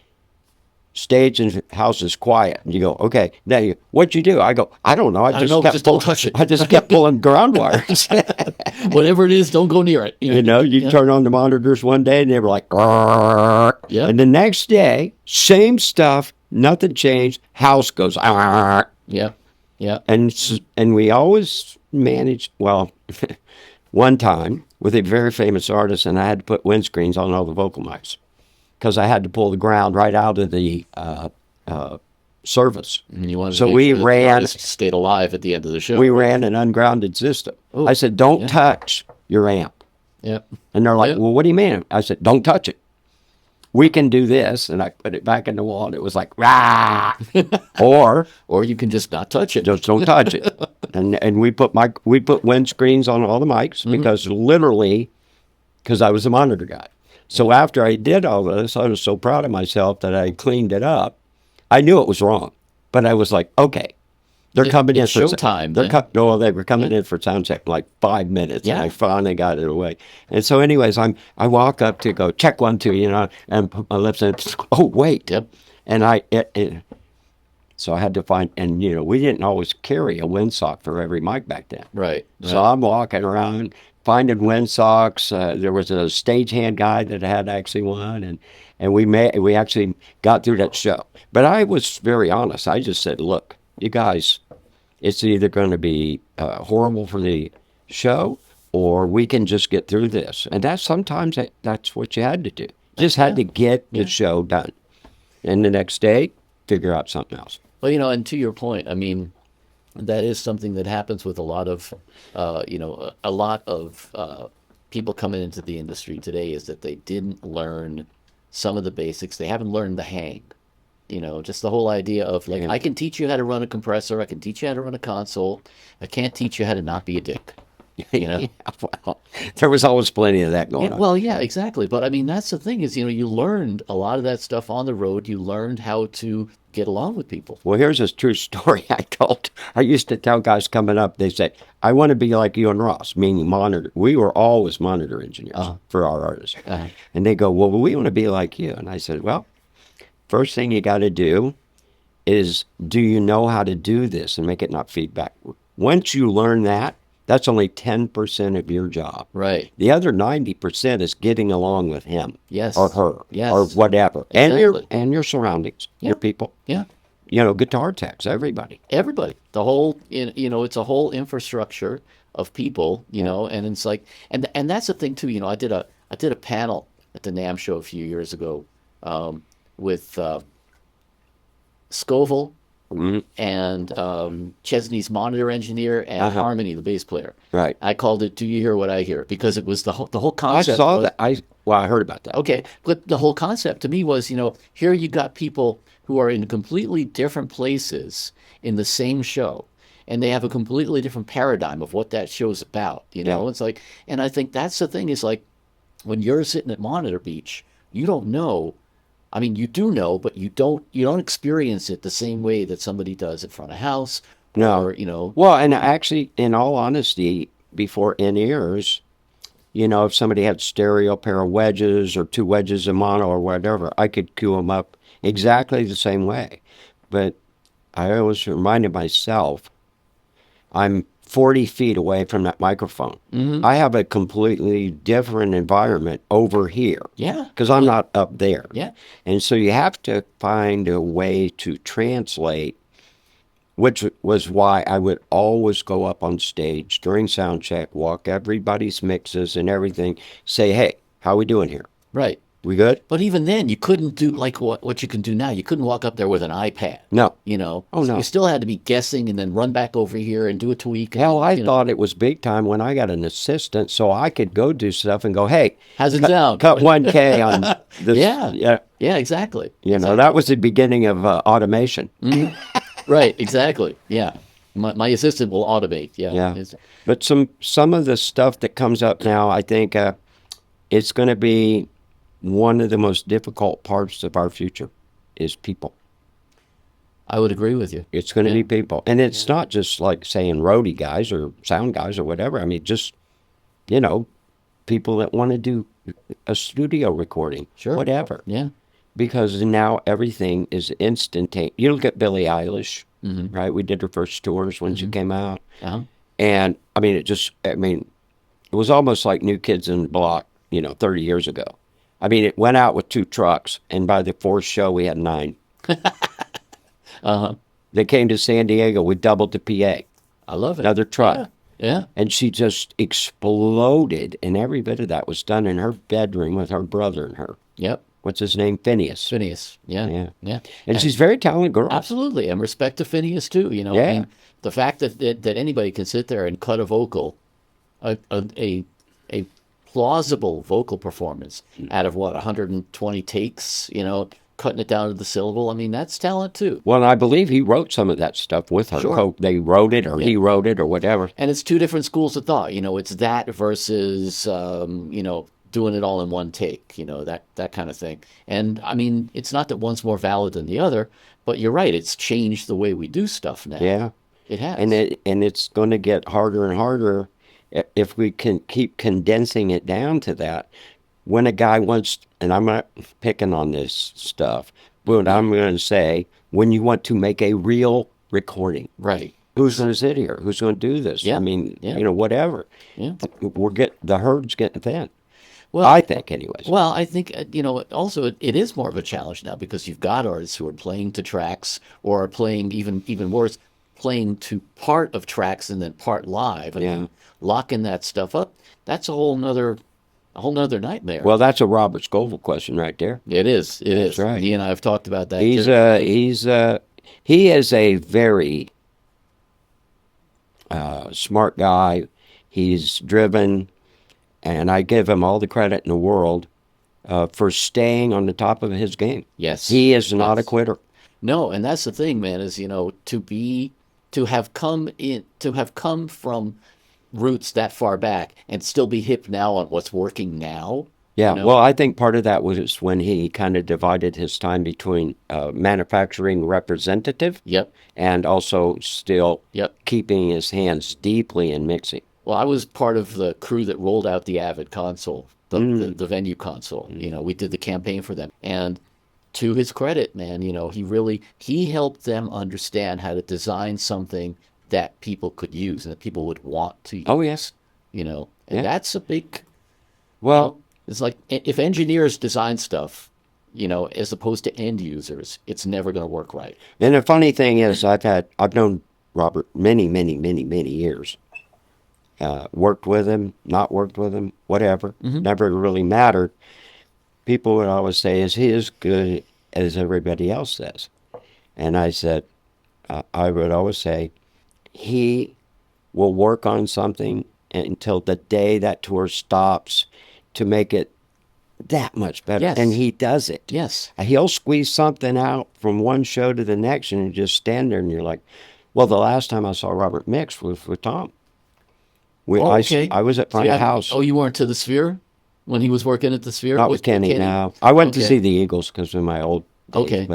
stage and house is quiet. And you go, okay, now what'd you do? I go, I don't know. I don't know, just don't touch it. I just kept pulling ground wires. whatever it is, don't go near it. You turn on the monitors one day and they were like, "Grrr." Yeah. And the next day, same stuff, nothing changed. House goes, "Grrr." Yeah. Yeah. And we always managed, well, one time with a very famous artist, and I had to put windscreens on all the vocal mics, because I had to pull the ground right out of the service. And you wanted So to make we sure that the ran- artist stayed alive at the end of the show. We ran an ungrounded system. Ooh, I said, don't yeah. touch your amp. Yep. And they're like, Yeah. well, what do you mean? I said, don't touch it. We can do this. And I put it back in the wall, and it was like, rah. Or you can just not touch it. just don't touch it. And we put windscreens on all the mics, because I was a monitor guy. So after I did all this, I was so proud of myself that I cleaned it up. I knew it was wrong, but I was like, okay, they're coming in it's for showtime, They're then. they were coming in for sound check like 5 minutes, Yeah. and I finally got it away. And so, anyways, I walk up to go check 1, 2, and put my lips in. Oh wait, Yep. and so I had to find, and we didn't always carry a windsock for every mic back then. Right. So I'm walking around finding windsocks. There was a stagehand guy that had actually won, and we actually got through that show. But I was very honest. I just said, look, you guys, it's either going to be horrible for the show, or we can just get through this. And sometimes that's what you had to do. Just had to get the show done. And the next day, figure out something else. Well, and to your point, I mean, that is something that happens with a lot of, people coming into the industry today, is that they didn't learn some of the basics. They haven't learned the hang. Just the whole idea of like, I can teach you how to run a compressor. I can teach you how to run a console. I can't teach you how to not be a dick. Yeah, well, there was always plenty of that going on. Well, yeah, exactly. But I mean, that's the thing is, you learned a lot of that stuff on the road. You learned how to get along with people. Well, here's a true story I told. I used to tell guys coming up, they say, I want to be like you and Ross, meaning monitor. We were always monitor engineers for our artists. And they go, well, we want to be like you. And I said, well, first thing you got to do is, do you know how to do this and make it not feedback? Once you learn that, that's only 10% of your job. Right. The other 90% is getting along with him. Yes. Or her. Yes. Or whatever. Exactly. And your surroundings, your people. Yeah. Guitar techs, everybody. Everybody. The whole, it's a whole infrastructure of people, and it's like, and that's the thing too, I did a panel at the NAMM show a few years ago with Scoville, and Chesney's monitor engineer, and Harmony, the bass player. Right. I called it "Do You Hear What I Hear?" because it was the whole concept. I saw that. I heard about that. Okay, but the whole concept to me was, here you got people who are in completely different places in the same show, and they have a completely different paradigm of what that show's about. It's like, and I think that's the thing is like, when you're sitting at Monitor Beach, you don't know. I mean, you do know, but you don't experience it the same way that somebody does in front of house. No. Or, Well, and actually, in all honesty, before in-ears, if somebody had stereo pair of wedges or two wedges of mono or whatever, I could cue them up exactly the same way. But I always reminded myself, I'm 40 feet away from that microphone. I have a completely different environment over here. Yeah. Because I'm not up there. Yeah. And so you have to find a way to translate, which was why I would always go up on stage during sound check, walk everybody's mixes and everything, say, hey, how we doing here? Right. We good? But even then, you couldn't do like what you can do now. You couldn't walk up there with an iPad. No. Oh, no. You still had to be guessing and then run back over here and do a tweak. Hell, I thought it was big time when I got an assistant, so I could go do stuff and go, hey, how's it sound? Cut 1K on this. Yeah. Yeah, exactly. That was the beginning of automation. Right, exactly. Yeah. My assistant will automate. Yeah. Yeah. But some of the stuff that comes up now, I think it's going to be one of the most difficult parts of our future is people. I would agree with you. It's going to be people. And it's not just like saying roadie guys or sound guys or whatever. I mean, just, people that want to do a studio recording. Sure. Whatever. Yeah. Because now everything is instantaneous. You look at Billie Eilish, right? We did her first tours when she came out. And, I mean, it was almost like New Kids on the Block, 30 years ago. I mean, it went out with 2 trucks, and by the 4th show, we had 9. They came to San Diego. We doubled the PA. I love it. Another truck. Yeah. And she just exploded, and every bit of that was done in her bedroom with her brother and her. Yep. What's his name? Phineas. Phineas. Yeah. And she's a very talented girl. Absolutely. And respect to Phineas, too. I mean, the fact that anybody can sit there and cut a vocal, a plausible vocal performance out of 120 takes, cutting it down to the syllable. I mean, that's talent too. Well, I believe he wrote some of that stuff with her. Sure. They wrote it or he wrote it or whatever. And it's 2 different schools of thought. It's that versus, doing it all in one take, that kind of thing. And I mean, it's not that one's more valid than the other, but you're right. It's changed the way we do stuff now. Yeah. It has. And it's going to get harder and harder if we can keep condensing it down to that. When a guy wants, and I'm not picking on this stuff, but I'm going to say, when you want to make a real recording. Right. who's going to sit here? Who's going to do this? Yeah. I mean, Yeah. whatever. Yeah. The herd's getting thin. Well, I think, anyways. Well, I think, also it is more of a challenge now because you've got artists who are playing to tracks or are playing even worse, playing to part of tracks and then part live and Yeah. locking that stuff up. That's a whole nother nightmare. Well, that's a Robert Scovel question right there. It is. It is. right. He and I have talked about that. He is a very smart guy. He's driven, and I give him all the credit in the world for staying on the top of his game. Yes. He is not a Yes. quitter. No, and that's the thing, man, is, to have come from roots that far back and still be hip now on what's working now. Yeah, know? well, I think part of that was when he kind of divided his time between manufacturing representative Yep. and also still Yep. keeping his hands deeply in mixing. Well, I was part of the crew that rolled out the Avid console, the venue console. We did the campaign for them. And to his credit, man, he helped them understand how to design something that people could use and that people would want to use. Oh, yes. And Yeah. that's a big, Well, it's like if engineers design stuff, as opposed to end users, it's never going to work right. and the funny thing is, I've known Robert many, many, many, many years. Worked with him, not worked with him, whatever. Never really mattered. People would always say, "Is he as good as everybody else says?" And I said, I would always say, he will work on something until the day that tour stops to make it that much better. Yes. And he does it. Yes. He'll squeeze something out from one show to the next, and you just stand there and you're like, well, the last time I saw Robert mix was with Tom. Okay. I was at Front House. Oh, you weren't to the Sphere when he was working at the Sphere? Not with Kenny, no. I went to Okay. see the Eagles because of my old days, Okay.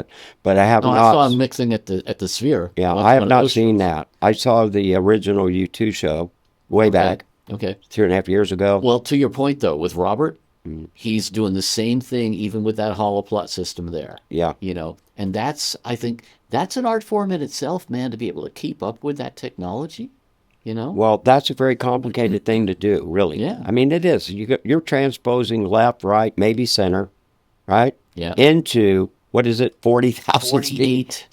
but I have No, not. I saw him mixing at the Sphere. Yeah, When- I have when not Ocean- seen that. I saw the original U2 show way back Okay. 2.5 years ago. Well, to your point though, with Robert, Mm. he's doing the same thing even with that hollow plot system there. Yeah. And I think that's an art form in itself, man, to be able to keep up with that technology. Well, that's a very complicated thing to do, really. Yeah. I mean, it is. You're transposing left, right, maybe center, right? Yeah. Into, what is it, 40,000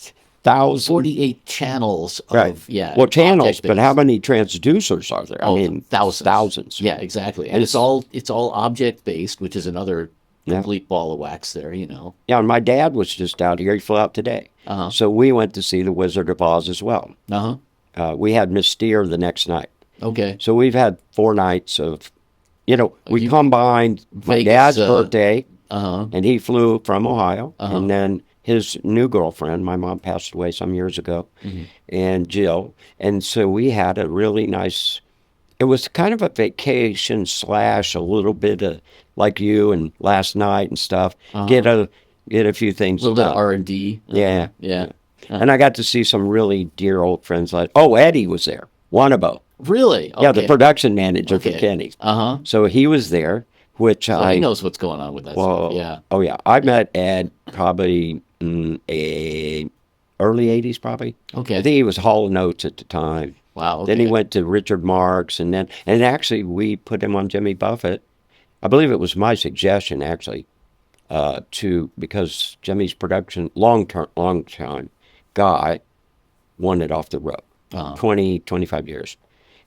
48 channels of, Right. yeah. Well, channels, but object-based. how many transducers are there? Oh, I mean, thousands. Yeah, exactly. And it's all object based, which is another complete ball of wax there, Yeah, and my dad was just out here. He flew out today. Uh-huh. So we went to see The Wizard of Oz as well. Uh-huh. We had Mystere the next night. Okay. So we've had 4 nights of, we You- combined my Vegas, dad's birthday, Uh-huh. and he flew from Ohio, and then his new girlfriend, my mom passed away some years ago, and Jill. And so we had a really nice, it was kind of a vacation / a little bit of, like you and last night and stuff, get a few things A little bit of done. R&D. Yeah. Yeah. And I got to see some really dear old friends like, Eddie was there, Wanabo. Really? Yeah, the Okay. production manager for Okay. Kenny. Uh-huh. So he was there, which So I he knows what's going on with that well, stuff. Yeah. Oh yeah, I met Ed probably early '80s, probably. Okay. I think he was Hall & Oates at the time. Wow. Okay. Then he went to Richard Marx, and actually we put him on Jimmy Buffett. I believe it was my suggestion actually, because Jimmy's production long time guy wanted off the road, 25 years.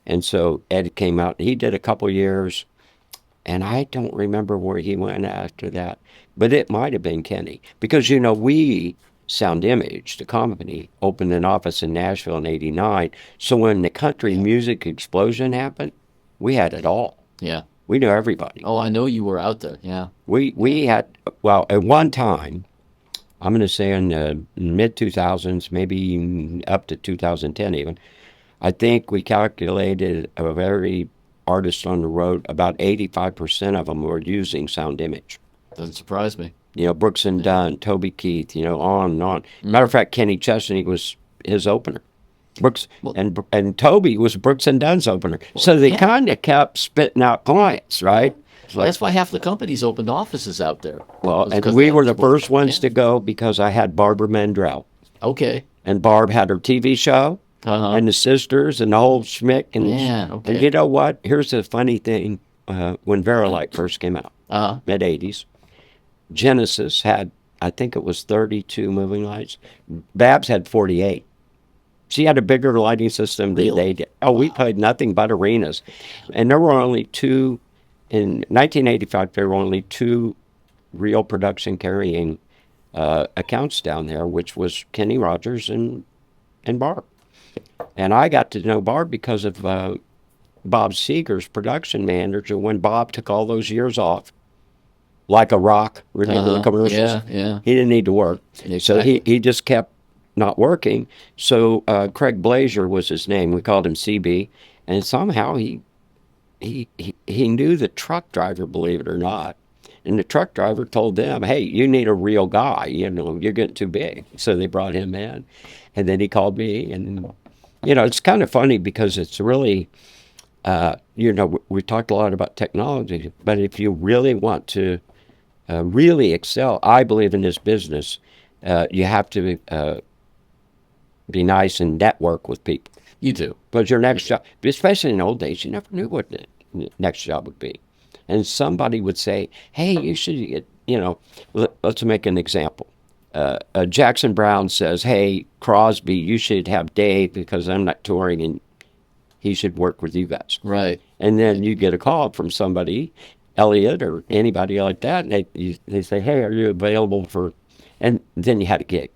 And so Ed came out, he did a couple years, and I don't remember where he went after that, but it might have been Kenny. Because, we, Sound Image, the company, opened an office in Nashville in '89. So when the country music explosion happened, we had it all. Yeah. We knew everybody. Oh, I know you were out there. Yeah. We had, well, at one time, I'm going to say in the mid-2000s, maybe up to 2010 even, I think we calculated of every artist on the road, about 85% of them were using Sound Image. Doesn't surprise me. Brooks and Dunn, Toby Keith, on and on. Matter of fact, Kenny Chesney was his opener. Brooks and Toby was Brooks and Dunn's opener. So they kind of kept spitting out clients, right? Well, that's why half the companies opened offices out there. Well, Was and 'cause we they were the had- first ones to go because I had Barbara Mandrell. Okay. And Barb had her TV show, and the sisters and the whole schmick. And, Yeah, okay. and you know what? Here's the funny thing. When Verilight first came out, mid-'80s, Genesis had, I think it was 32 moving lights. Babs had 48. She had a bigger lighting system than they did. Oh, we played nothing but arenas. And there were only two, in 1985, there were only two real production carrying accounts down there, which was Kenny Rogers and Barb. And I got to know Barb because of Bob Seger's production manager when Bob took all those years off, like a rock, remember the commercials? Yeah. He didn't need to work. Exactly. So he just kept not working. So Craig Blazer was his name. We called him CB. And somehow he knew the truck driver, believe it or not. And the truck driver told them, hey, you need a real guy. You know, you're getting too big. So they brought him in. And then he called me. And, you know, it's kind of funny because it's really, you know, we talked a lot about technology. But if you really want to really excel, I believe in this business, you have to be nice and network with people. You do. Because your next job, especially in the old days, you never knew what the next job would be. And somebody would say, hey, you should get, you know, let's make an example. Jackson Brown says, hey, Crosby, you should have Dave because I'm not touring and he should work with you guys. Right. And then you get a call from somebody, Elliot or anybody like that, and they say, hey, are you available for, and then you had a gig.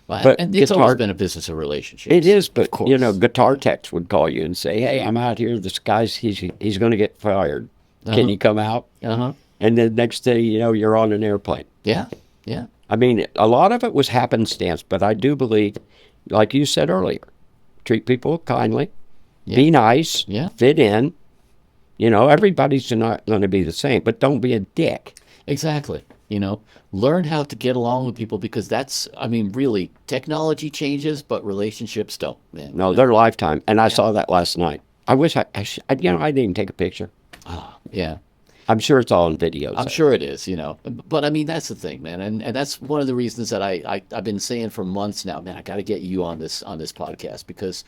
But and it's always been a business of relationships. It is, but, you know, guitar techs would call you and say, hey, I'm out here. This guy's, he's going to get fired. Can you come out? And then next day, you know, you're on an airplane. Yeah. I mean, a lot of it was happenstance, but I do believe, like you said earlier, treat people kindly, be nice, fit in. You know, everybody's not going to be the same, but don't be a dick. Exactly. You know, learn how to get along with people because that's, I mean, really, technology changes, but relationships don't, man. No, they're lifetime. And I saw that last night. I wish I you know, I didn't take a picture. Yeah. I'm sure it's all in videos. I'm sure it is, you know. But I mean, that's the thing, man. And that's one of the reasons that I've been saying for months now, man, I got to get you on this podcast because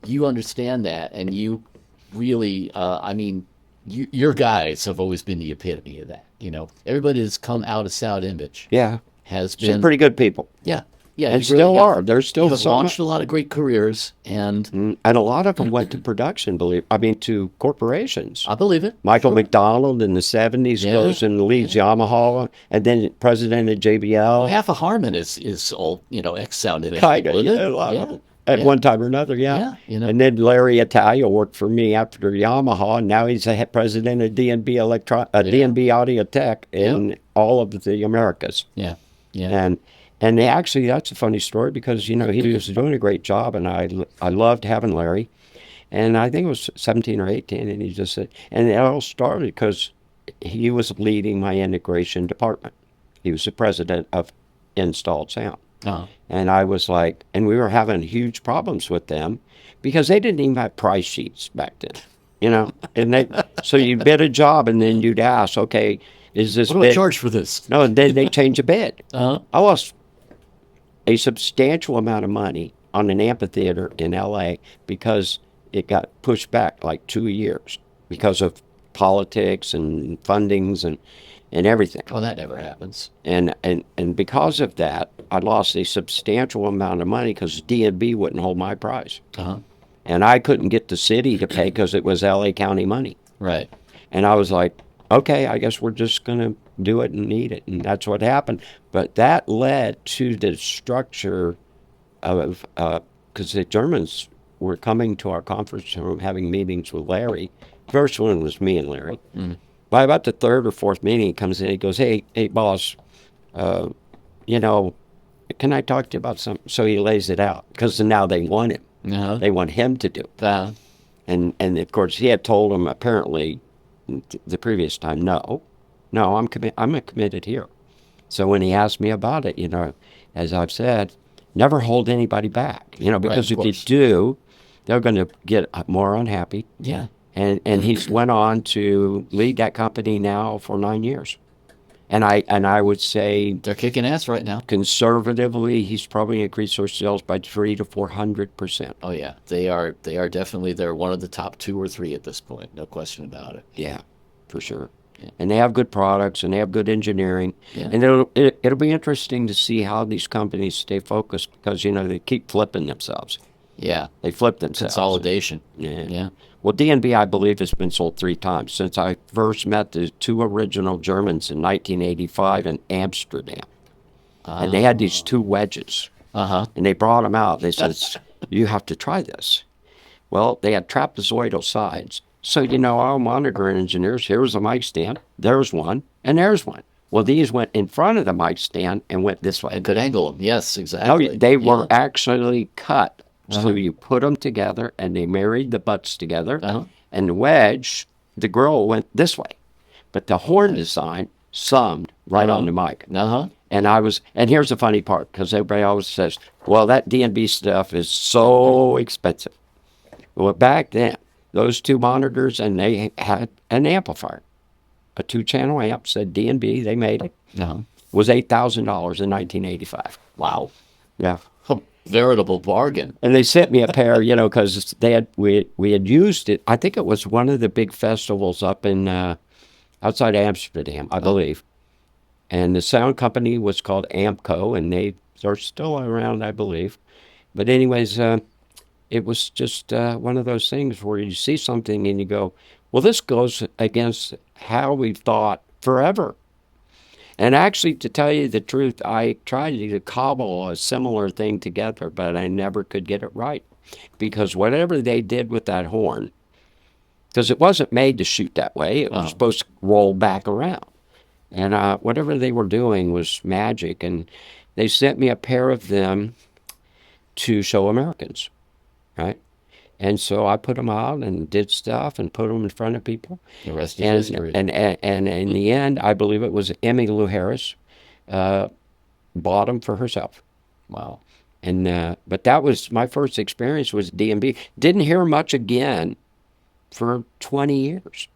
you understand that and you really, I mean, your guys have always been the epitome of that. You know, everybody that's come out of Sound Image, has been some pretty good people. Yeah, and still are. There's still launched a lot of great careers, and a lot of them went to production. To corporations. I believe it. Michael McDonald in the '70s goes and leads Yamaha, and then president of JBL. Well, half of Harman is all, you know, ex-Sound Image. Kind of, a lot of them. At one time or another, you know. And then Larry Italia worked for me after Yamaha, and now he's the president of DNB Audio Tech in all of the Americas. And actually, that's a funny story because, you know, he was doing a great job, and I loved having Larry. And I think it was 17 or 18, and he just said, and it all started because he was leading my integration department. He was the president of Installed Sound. And I was like, and we were having huge problems with them because they didn't even have price sheets back then, you know. And so you bid a job and then you'd ask, okay, is this what do I charge for this? No, and then they change a bid. I lost a substantial amount of money on an amphitheater in L.A. because it got pushed back like 2 years because of politics and fundings and everything. Well, that never happens. And because of that, I lost a substantial amount of money because D&B wouldn't hold my price. And I couldn't get the city to pay because it was L.A. County money. Right. And I was like, okay, I guess we're just going to do it and eat it. And that's what happened. But that led to the structure of, because the Germans were coming to our conference room, having meetings with Larry. First one was me and Larry. By about the third or fourth meeting, he comes in, he goes, hey, boss, you know, can I talk to you about something? So he lays it out, because now they want him. They want him to do it. And of course, he had told him, apparently, the previous time, no, I'm committed here. So when he asked me about it, you know, as I've said, never hold anybody back, you know, because if you do, they're going to get more unhappy. And he's went on to lead that company now for 9 years. And I would say They're kicking ass right now. conservatively, he's probably increased their sales by 300 to 400%. Oh yeah, they are definitely they're one of the top 2 or 3 at this point. No question about it. Yeah, for sure. And they have good products and they have good engineering. Yeah. And it'll be interesting to see how these companies stay focused because, they keep flipping themselves. Yeah. They flip themselves. Consolidation. Yeah. Yeah. Well, D&B, I believe, has been sold 3 times since I first met the 2 original Germans in 1985 in Amsterdam. And they had these 2 wedges. Uh-huh. And they brought them out. They said, you have to try this. Well, they had trapezoidal sides. So, our monitor engineers, here's a mic stand, there's one, and there's one. Well, these went in front of the mic stand and went this way. And could angle them. Yes, exactly. No, they were actually cut. So you put them together, and they married the butts together. And the wedge, the grill went this way. But the horn design summed right on the mic. And here's the funny part, because everybody always says, well, that D&B stuff is so expensive. Well, back then, those 2 monitors, and they had an amplifier. A 2-channel amp, said D&B, they made it. Was $8,000 in 1985. Wow. Yeah. A veritable bargain. And they sent me a pair, because we had used it. I think it was one of the big festivals up in outside Amsterdam, I believe. And the sound company was called Amco, and they're still around, I believe. But anyways, it was just one of those things where you see something and you go, well, this goes against how we've thought forever. And actually, to tell you the truth, I tried to cobble a similar thing together, but I never could get it right. Because whatever they did with that horn, because it wasn't made to shoot that way, it was supposed to roll back around. And whatever they were doing was magic. And they sent me a pair of them to show Americans, right? And so I put them out and did stuff and put them in front of people. The rest is history. And in the end, I believe it was Emmy Lou Harris bought them for herself. Wow. And but that was my first experience with D&B. Didn't hear much again for 20 years.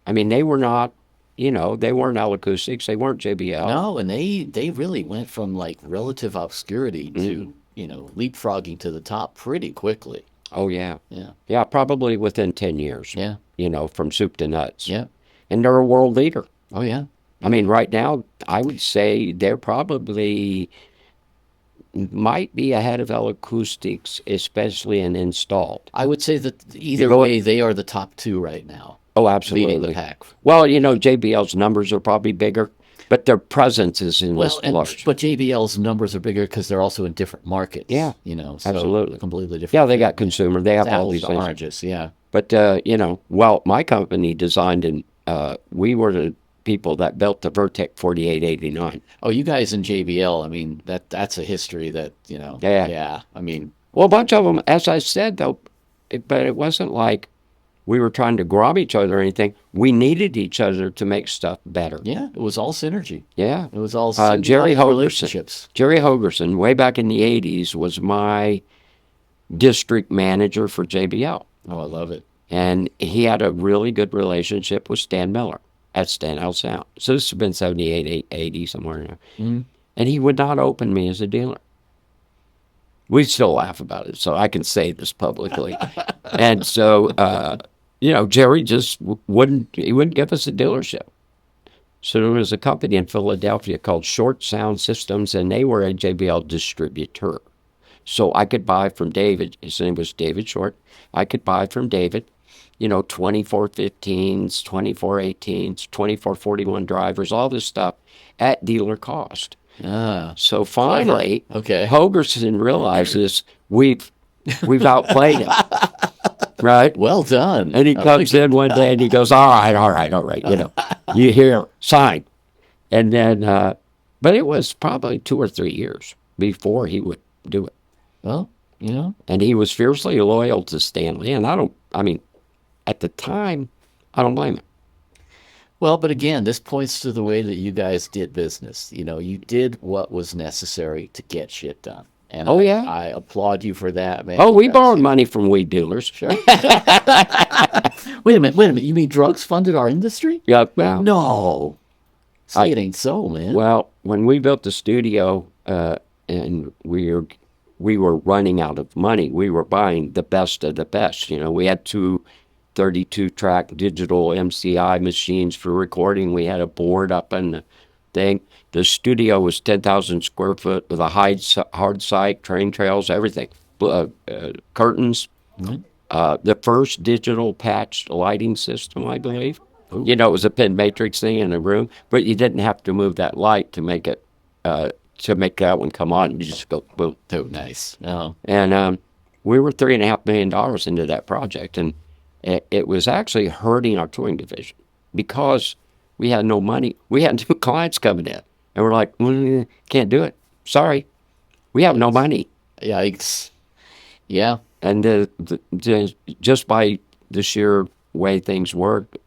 I mean, they were not, they weren't L-acoustics. They weren't JBL. No, and they really went from like relative obscurity to, leapfrogging to the top pretty quickly. Oh, yeah. Yeah. Yeah, probably within 10 years. Yeah. From soup to nuts. Yeah. And they're a world leader. Oh, yeah. I mean, right now, I would say they're probably might be ahead of L-acoustics, especially in installed. I would say that either way, they are the top 2 right now. Oh, absolutely. Leading the pack. Well, JBL's numbers are probably bigger, but their presence is in large. But JBL's numbers are bigger because they're also in different markets. Yeah. So absolutely. Completely different. Yeah, they got consumer. They have all these apples to things. oranges, yeah. But, well, my company designed, and we were the people that built the Vertec 4889. Oh, you guys in JBL, I mean, that's a history that, Yeah. I mean. Well, a bunch of them, as I said, though, but it wasn't like we were trying to grab each other or anything. We needed each other to make stuff better. Yeah, it was all synergy. Yeah. It was all Jerry relationships. Jerry Hogerson, way back in the 80s, was my district manager for JBL. Oh, I love it. And he had a really good relationship with Stan Miller at Stanhouse Sound. So this has been 78, 80, somewhere in there. Mm-hmm. And he would not open me as a dealer. We still laugh about it, so I can say this publicly. And so, Jerry just wouldn't give us a dealership. So there was a company in Philadelphia called Short Sound Systems, and they were a JBL distributor. So I could buy from David, his name was David Short, I could buy from David, 2415s, 2418s, 2441 drivers, all this stuff at dealer cost. So finally, Hogerson realizes we've outplayed him. Right? Well done. And he comes in one day and he goes, all right. You hear, sign. And then, but it was probably 2 or 3 years before he would do it. Well, And he was fiercely loyal to Stanley. And at the time, I don't blame him. Well, but again, this points to the way that you guys did business. You did what was necessary to get shit done. And I applaud you for that, man. Oh, we borrowed money from weed dealers. Sure. Wait a minute. You mean drugs funded our industry? Yeah. Well, no. Say it ain't so, man. Well, when we built the studio, and we were running out of money, we were buying the best of the best. We had two 32-track digital MCI machines for recording. We had a board up in the thing. The studio was 10,000 square foot with a hard site, train trails, everything. Curtains. The first digital patched lighting system, I believe. Ooh. It was a pin matrix thing in a room, but you didn't have to move that light to make it to make that one come on. You just go boom. Oh, nice. Oh. And we were $3.5 million into that project, and it was actually hurting our touring division because we had no money. We had new clients coming in, and we're like, can't do it. Sorry, we have no money. Yikes. Yeah. And just by the sheer way things work,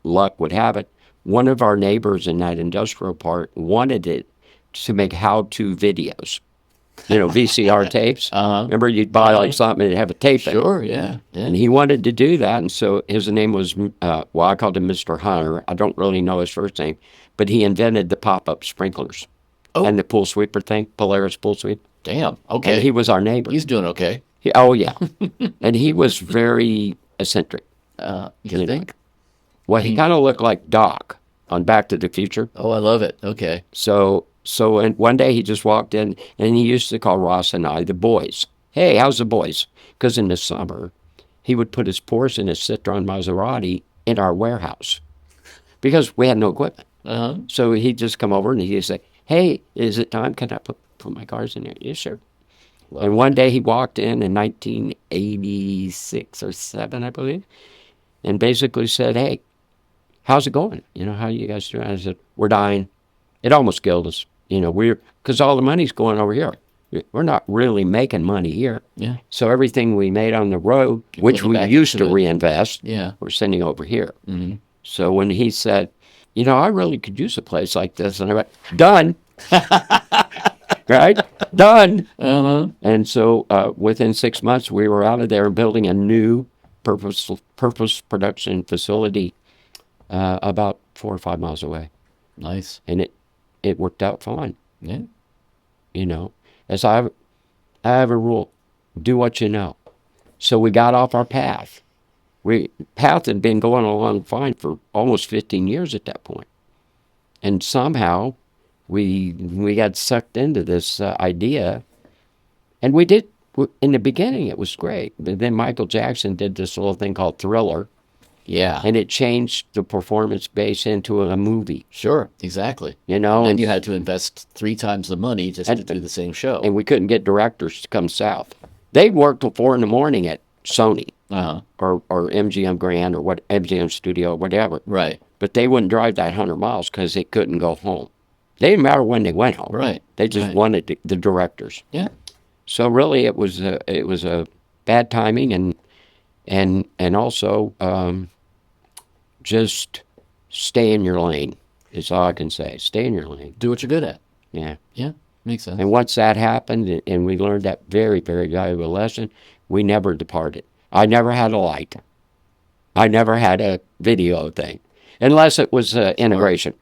luck would have it, one of our neighbors in that industrial park wanted it to make how-to videos. VCR tapes. Remember, you'd buy like something and it'd have a tape in it. Sure, yeah. And he wanted to do that, and so his name was, I called him Mr. Hunter. I don't really know his first name, but he invented the pop-up sprinklers and the pool sweeper thing, Polaris pool sweep. Damn, okay. And he was our neighbor. He's doing okay. Oh, yeah. And he was very eccentric. You think? Well, he kind of looked like Doc on Back to the Future. Oh, I love it. Okay. So and one day he just walked in, and he used to call Ross and I the boys. Hey, how's the boys? Because in the summer, he would put his Porsche and his Citroen Maserati in our warehouse because we had no equipment. So he'd just come over and he'd say, hey, is it time? Can I put my cars in there? Yes, sure. And one day he walked in 1986 or 7, I believe, and basically said, hey, how's it going? How you guys doing? I said, we're dying. It almost killed us. Because all the money's going over here. We're not really making money here. Yeah. So everything we made on the road, which we used to reinvest, we're sending over here. Mm-hmm. So when he said, I really could use a place like this, and I went, done. Right? Done. And so within 6 months, we were out of there building a new purpose production facility about 4 or 5 miles away. Nice. And it worked out fine. Yeah. As I have a rule, do what you know. So we got off our path. Path had been going along fine for almost 15 years at that point. And somehow we got sucked into this idea, and we did. In the beginning, it was great, but then Michael Jackson did this little thing called Thriller, and it changed the performance base into a movie. Sure, exactly. And you had to invest 3 times the money just to do the same show, and we couldn't get directors to come south. They worked till 4 a.m. at Sony or MGM Grand or MGM Studio or whatever. Right, but they wouldn't drive that 100 miles because they couldn't go home. They didn't matter when they went home. Right. They just wanted the directors. Yeah. So really, it was a bad timing, and also just stay in your lane is all I can say. Stay in your lane. Do what you're good at. Yeah. Yeah. Makes sense. And once that happened, and we learned that very, very valuable lesson, we never departed. I never had a light. I never had a video thing, unless it was integration.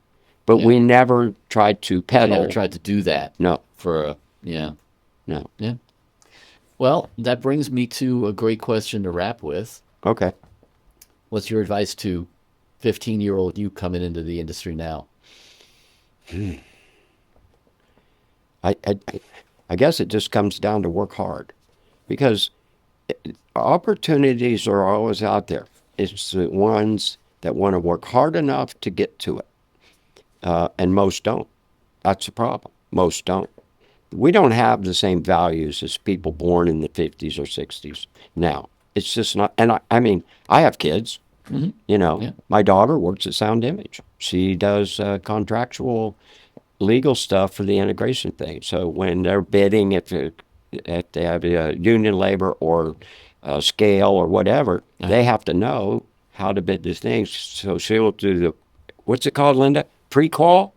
But we never tried to pedal. I never tried to do that. No. No. Yeah. Well, that brings me to a great question to wrap with. Okay. What's your advice to 15-year-old you coming into the industry now? I guess it just comes down to work hard, because opportunities are always out there. It's the ones that want to work hard enough to get to it. And most don't. That's the problem. Most don't. We don't have the same values as people born in the 50s or 60s now. It's just not. And I mean, I have kids. Mm-hmm. My daughter works at Sound Image. She does contractual legal stuff for the integration thing. So when they're bidding, if they have union labor or scale or whatever, they have to know how to bid these things. So she'll do what's it called, Linda? Pre-qual?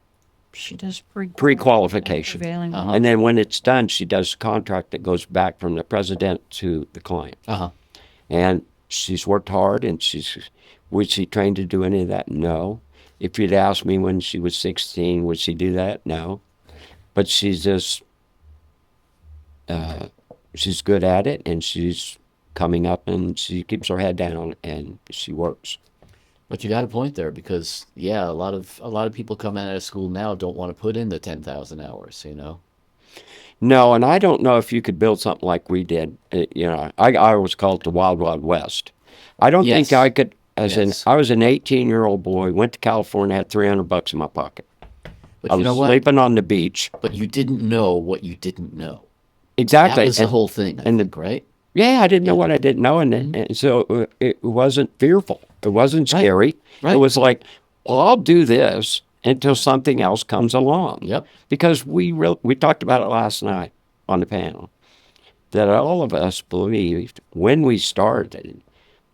She does pre-qualification. And then when it's done, she does a contract that goes back from the president to the client. And she's worked hard, and was she trained to do any of that? No. If you'd asked me when she was 16, would she do that? No. But she's just, she's good at it, and she's coming up, and she keeps her head down, and she works. But you got a point there because yeah, a lot of people coming out of school now don't want to put in the 10,000 hours, you know. No, and I don't know if you could build something like we did. You know, I always call it the Wild Wild West. I don't Yes. think I could, Yes. I was an 18-year-old boy, went to California, had $300 in my pocket. But I you was know what? sleeping on the beach. But you didn't know what you didn't know. Exactly. That was the And- whole thing, I and think, right? Yeah, I didn't know what I didn't know, and so it wasn't fearful. It wasn't scary. Right. It was like, well, I'll do this until something else comes along. Yep. Because we talked about it last night on the panel, that all of us believed when we started,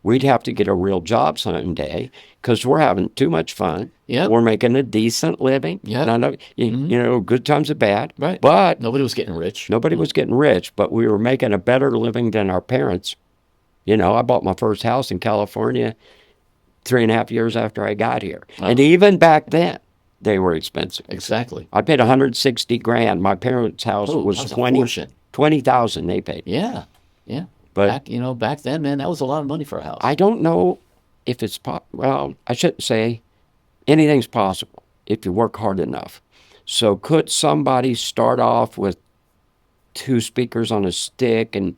we'd have to get a real job someday because we're having too much fun. Yep. We're making a decent living. Yep. None of, you know, good times and bad. Right. But Nobody was getting rich. nobody was getting rich, but we were making a better living than our parents. You know, I bought my first house in California 3.5 years after I got here. Wow. And even back then, they were expensive. Exactly. I paid $160,000. My parents' house Oh, was that was a 20,000 fortune. they paid. Yeah. Yeah. But Back then, man, that was a lot of money for a house. I don't know if it's well, I shouldn't say anything's possible if you work hard enough. So could somebody start off with 2 speakers on a stick and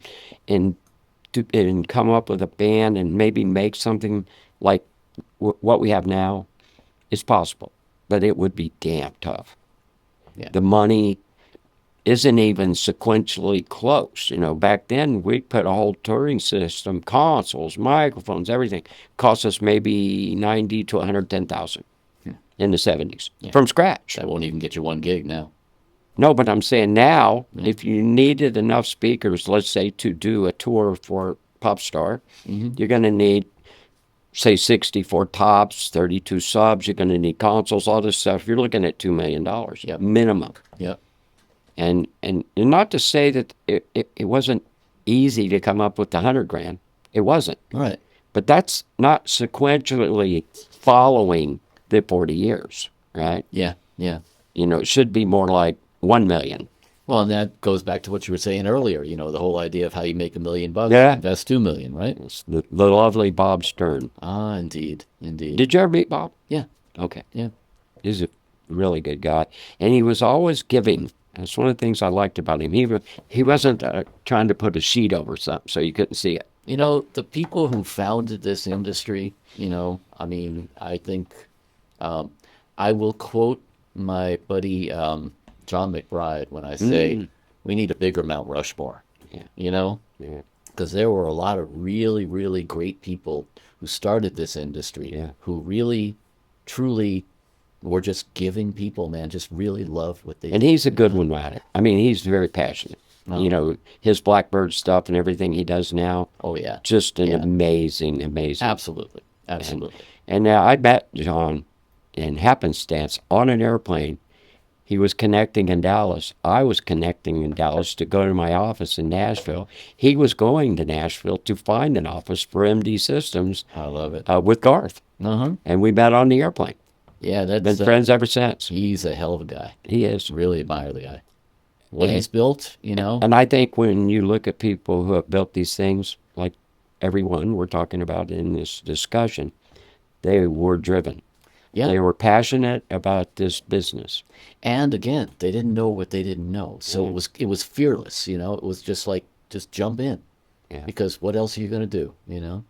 come up with a band and maybe make something like what we have now? It's possible, but it would be damn tough. Yeah. The money isn't even sequentially close. You know, back then we put a whole touring system, consoles, microphones, everything. Cost us maybe 90 to 110,000 in the 70s from scratch. That won't even get you one gig now. No, but I'm saying now, if you needed enough speakers, let's say to do a tour for pop star, you're going to need, say, 64 tops, 32 subs. You're going to need consoles, all this stuff. You're looking at $2 million minimum. Yep. And not to say that it wasn't easy to come up with the $100,000. It wasn't. All right. But that's not sequentially following the 40 years, right? Yeah. Yeah. You know, it should be more like 1 million. Well, and that goes back to what you were saying earlier. You know, the whole idea of how you make $1 million, Yeah. invest 2 million, right? It's the lovely Bob Stern. Ah, indeed, indeed. Did you ever meet Bob? Yeah. Okay. Yeah. He's a really good guy. And he was always giving. That's one of the things I liked about him. He wasn't trying to put a sheet over something so you couldn't see it. You know, the people who founded this industry, you know, I mean, I think I will quote my buddy John McBride when I say we need a bigger Mount Rushmore. Yeah. You know? Yeah. Because there were a lot of really, really great people who started this industry who really, truly were just giving people, man, just really love what they And he's a good one at it. I mean, he's very passionate. Oh. You know, his Blackbird stuff and everything he does now, Oh, yeah. just an Yeah. amazing. Absolutely. Absolutely. And I met John in happenstance on an airplane. He was connecting in Dallas. I was connecting in Dallas to go to my office in Nashville. He was going to Nashville to find an office for MD Systems I love it. with Garth. Uh-huh. And we met on the airplane. Yeah, Been that's friends ever since. he's a hell of a guy. He is. Really admire the guy. What Yeah. he's built, you know. And I think when you look at people who have built these things, like everyone we're talking about in this discussion, they were driven. Yeah. They were passionate about this business. And again, they didn't know what they didn't know. So it was fearless, you know. It was just like just jump in. Yeah. Because what else are you going to do, you know?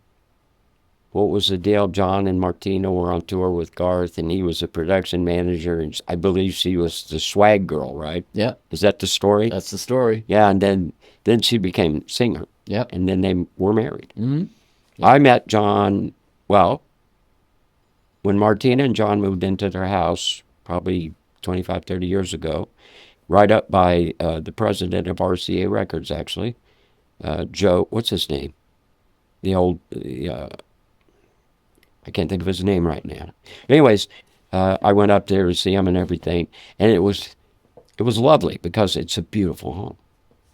What was the deal? John and Martina were on tour with Garth, and he was a production manager, and I believe she was the swag girl, right? Yeah. Is that the story? That's the story. Yeah, and then she became singer. Yep. And then they were married. Mhm. I met John, well, when Martina and John moved into their house, probably 25, 30 years ago, right up by the president of RCA Records, actually, Joe, what's his name? The old, I can't think of his name right now. Anyways, I went up there to see him and everything, and it was lovely because it's a beautiful home,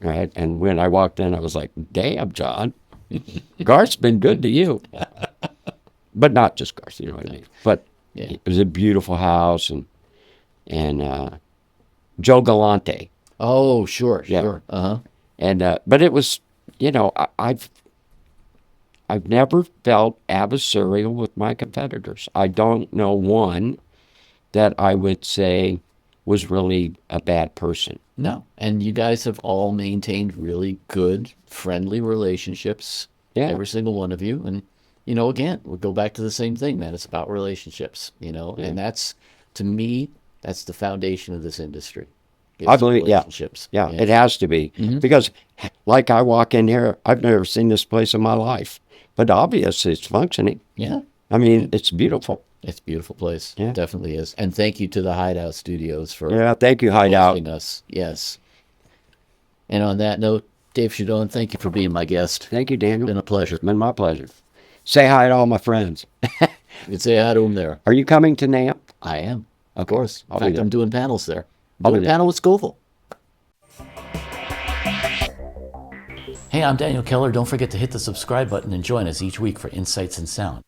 right? And when I walked in, I was like, damn, John, Garth's been good to you. But not just Garth, you know what I mean? But Yeah. It was a beautiful house, and Joe Galante. Oh, sure, Yeah. sure. Uh-huh. And but it was, I've never felt adversarial with my competitors. I don't know one that I would say was really a bad person. No. And you guys have all maintained really good, friendly relationships. Yeah. Every single one of you. And, again, we'll go back to the same thing, man. It's about relationships, and that's, to me, that's the foundation of this industry. I It's believe, relationships. yeah, it has to be. Because, like, I walk in here, I've never seen this place in my life, but obviously it's functioning. Yeah. I mean, it's beautiful. It's a beautiful place. Yeah. It definitely is. And thank you to the Hideout Studios for Yeah, thank you, Hideout. hosting us. Yes. And on that note, Dave Shadoan, thank you for being my guest. Thank you, Daniel. Been a pleasure. It's been my pleasure. Say hi to all my friends. You can say hi to him there. Are you coming to NAMP? I am, of course. In I'll be fact, there. I'm doing panels there. I'll Doing be a there. panel with Scoville. Hey, I'm Daniel Keller. Don't forget to hit the subscribe button and join us each week for Insights in Sound.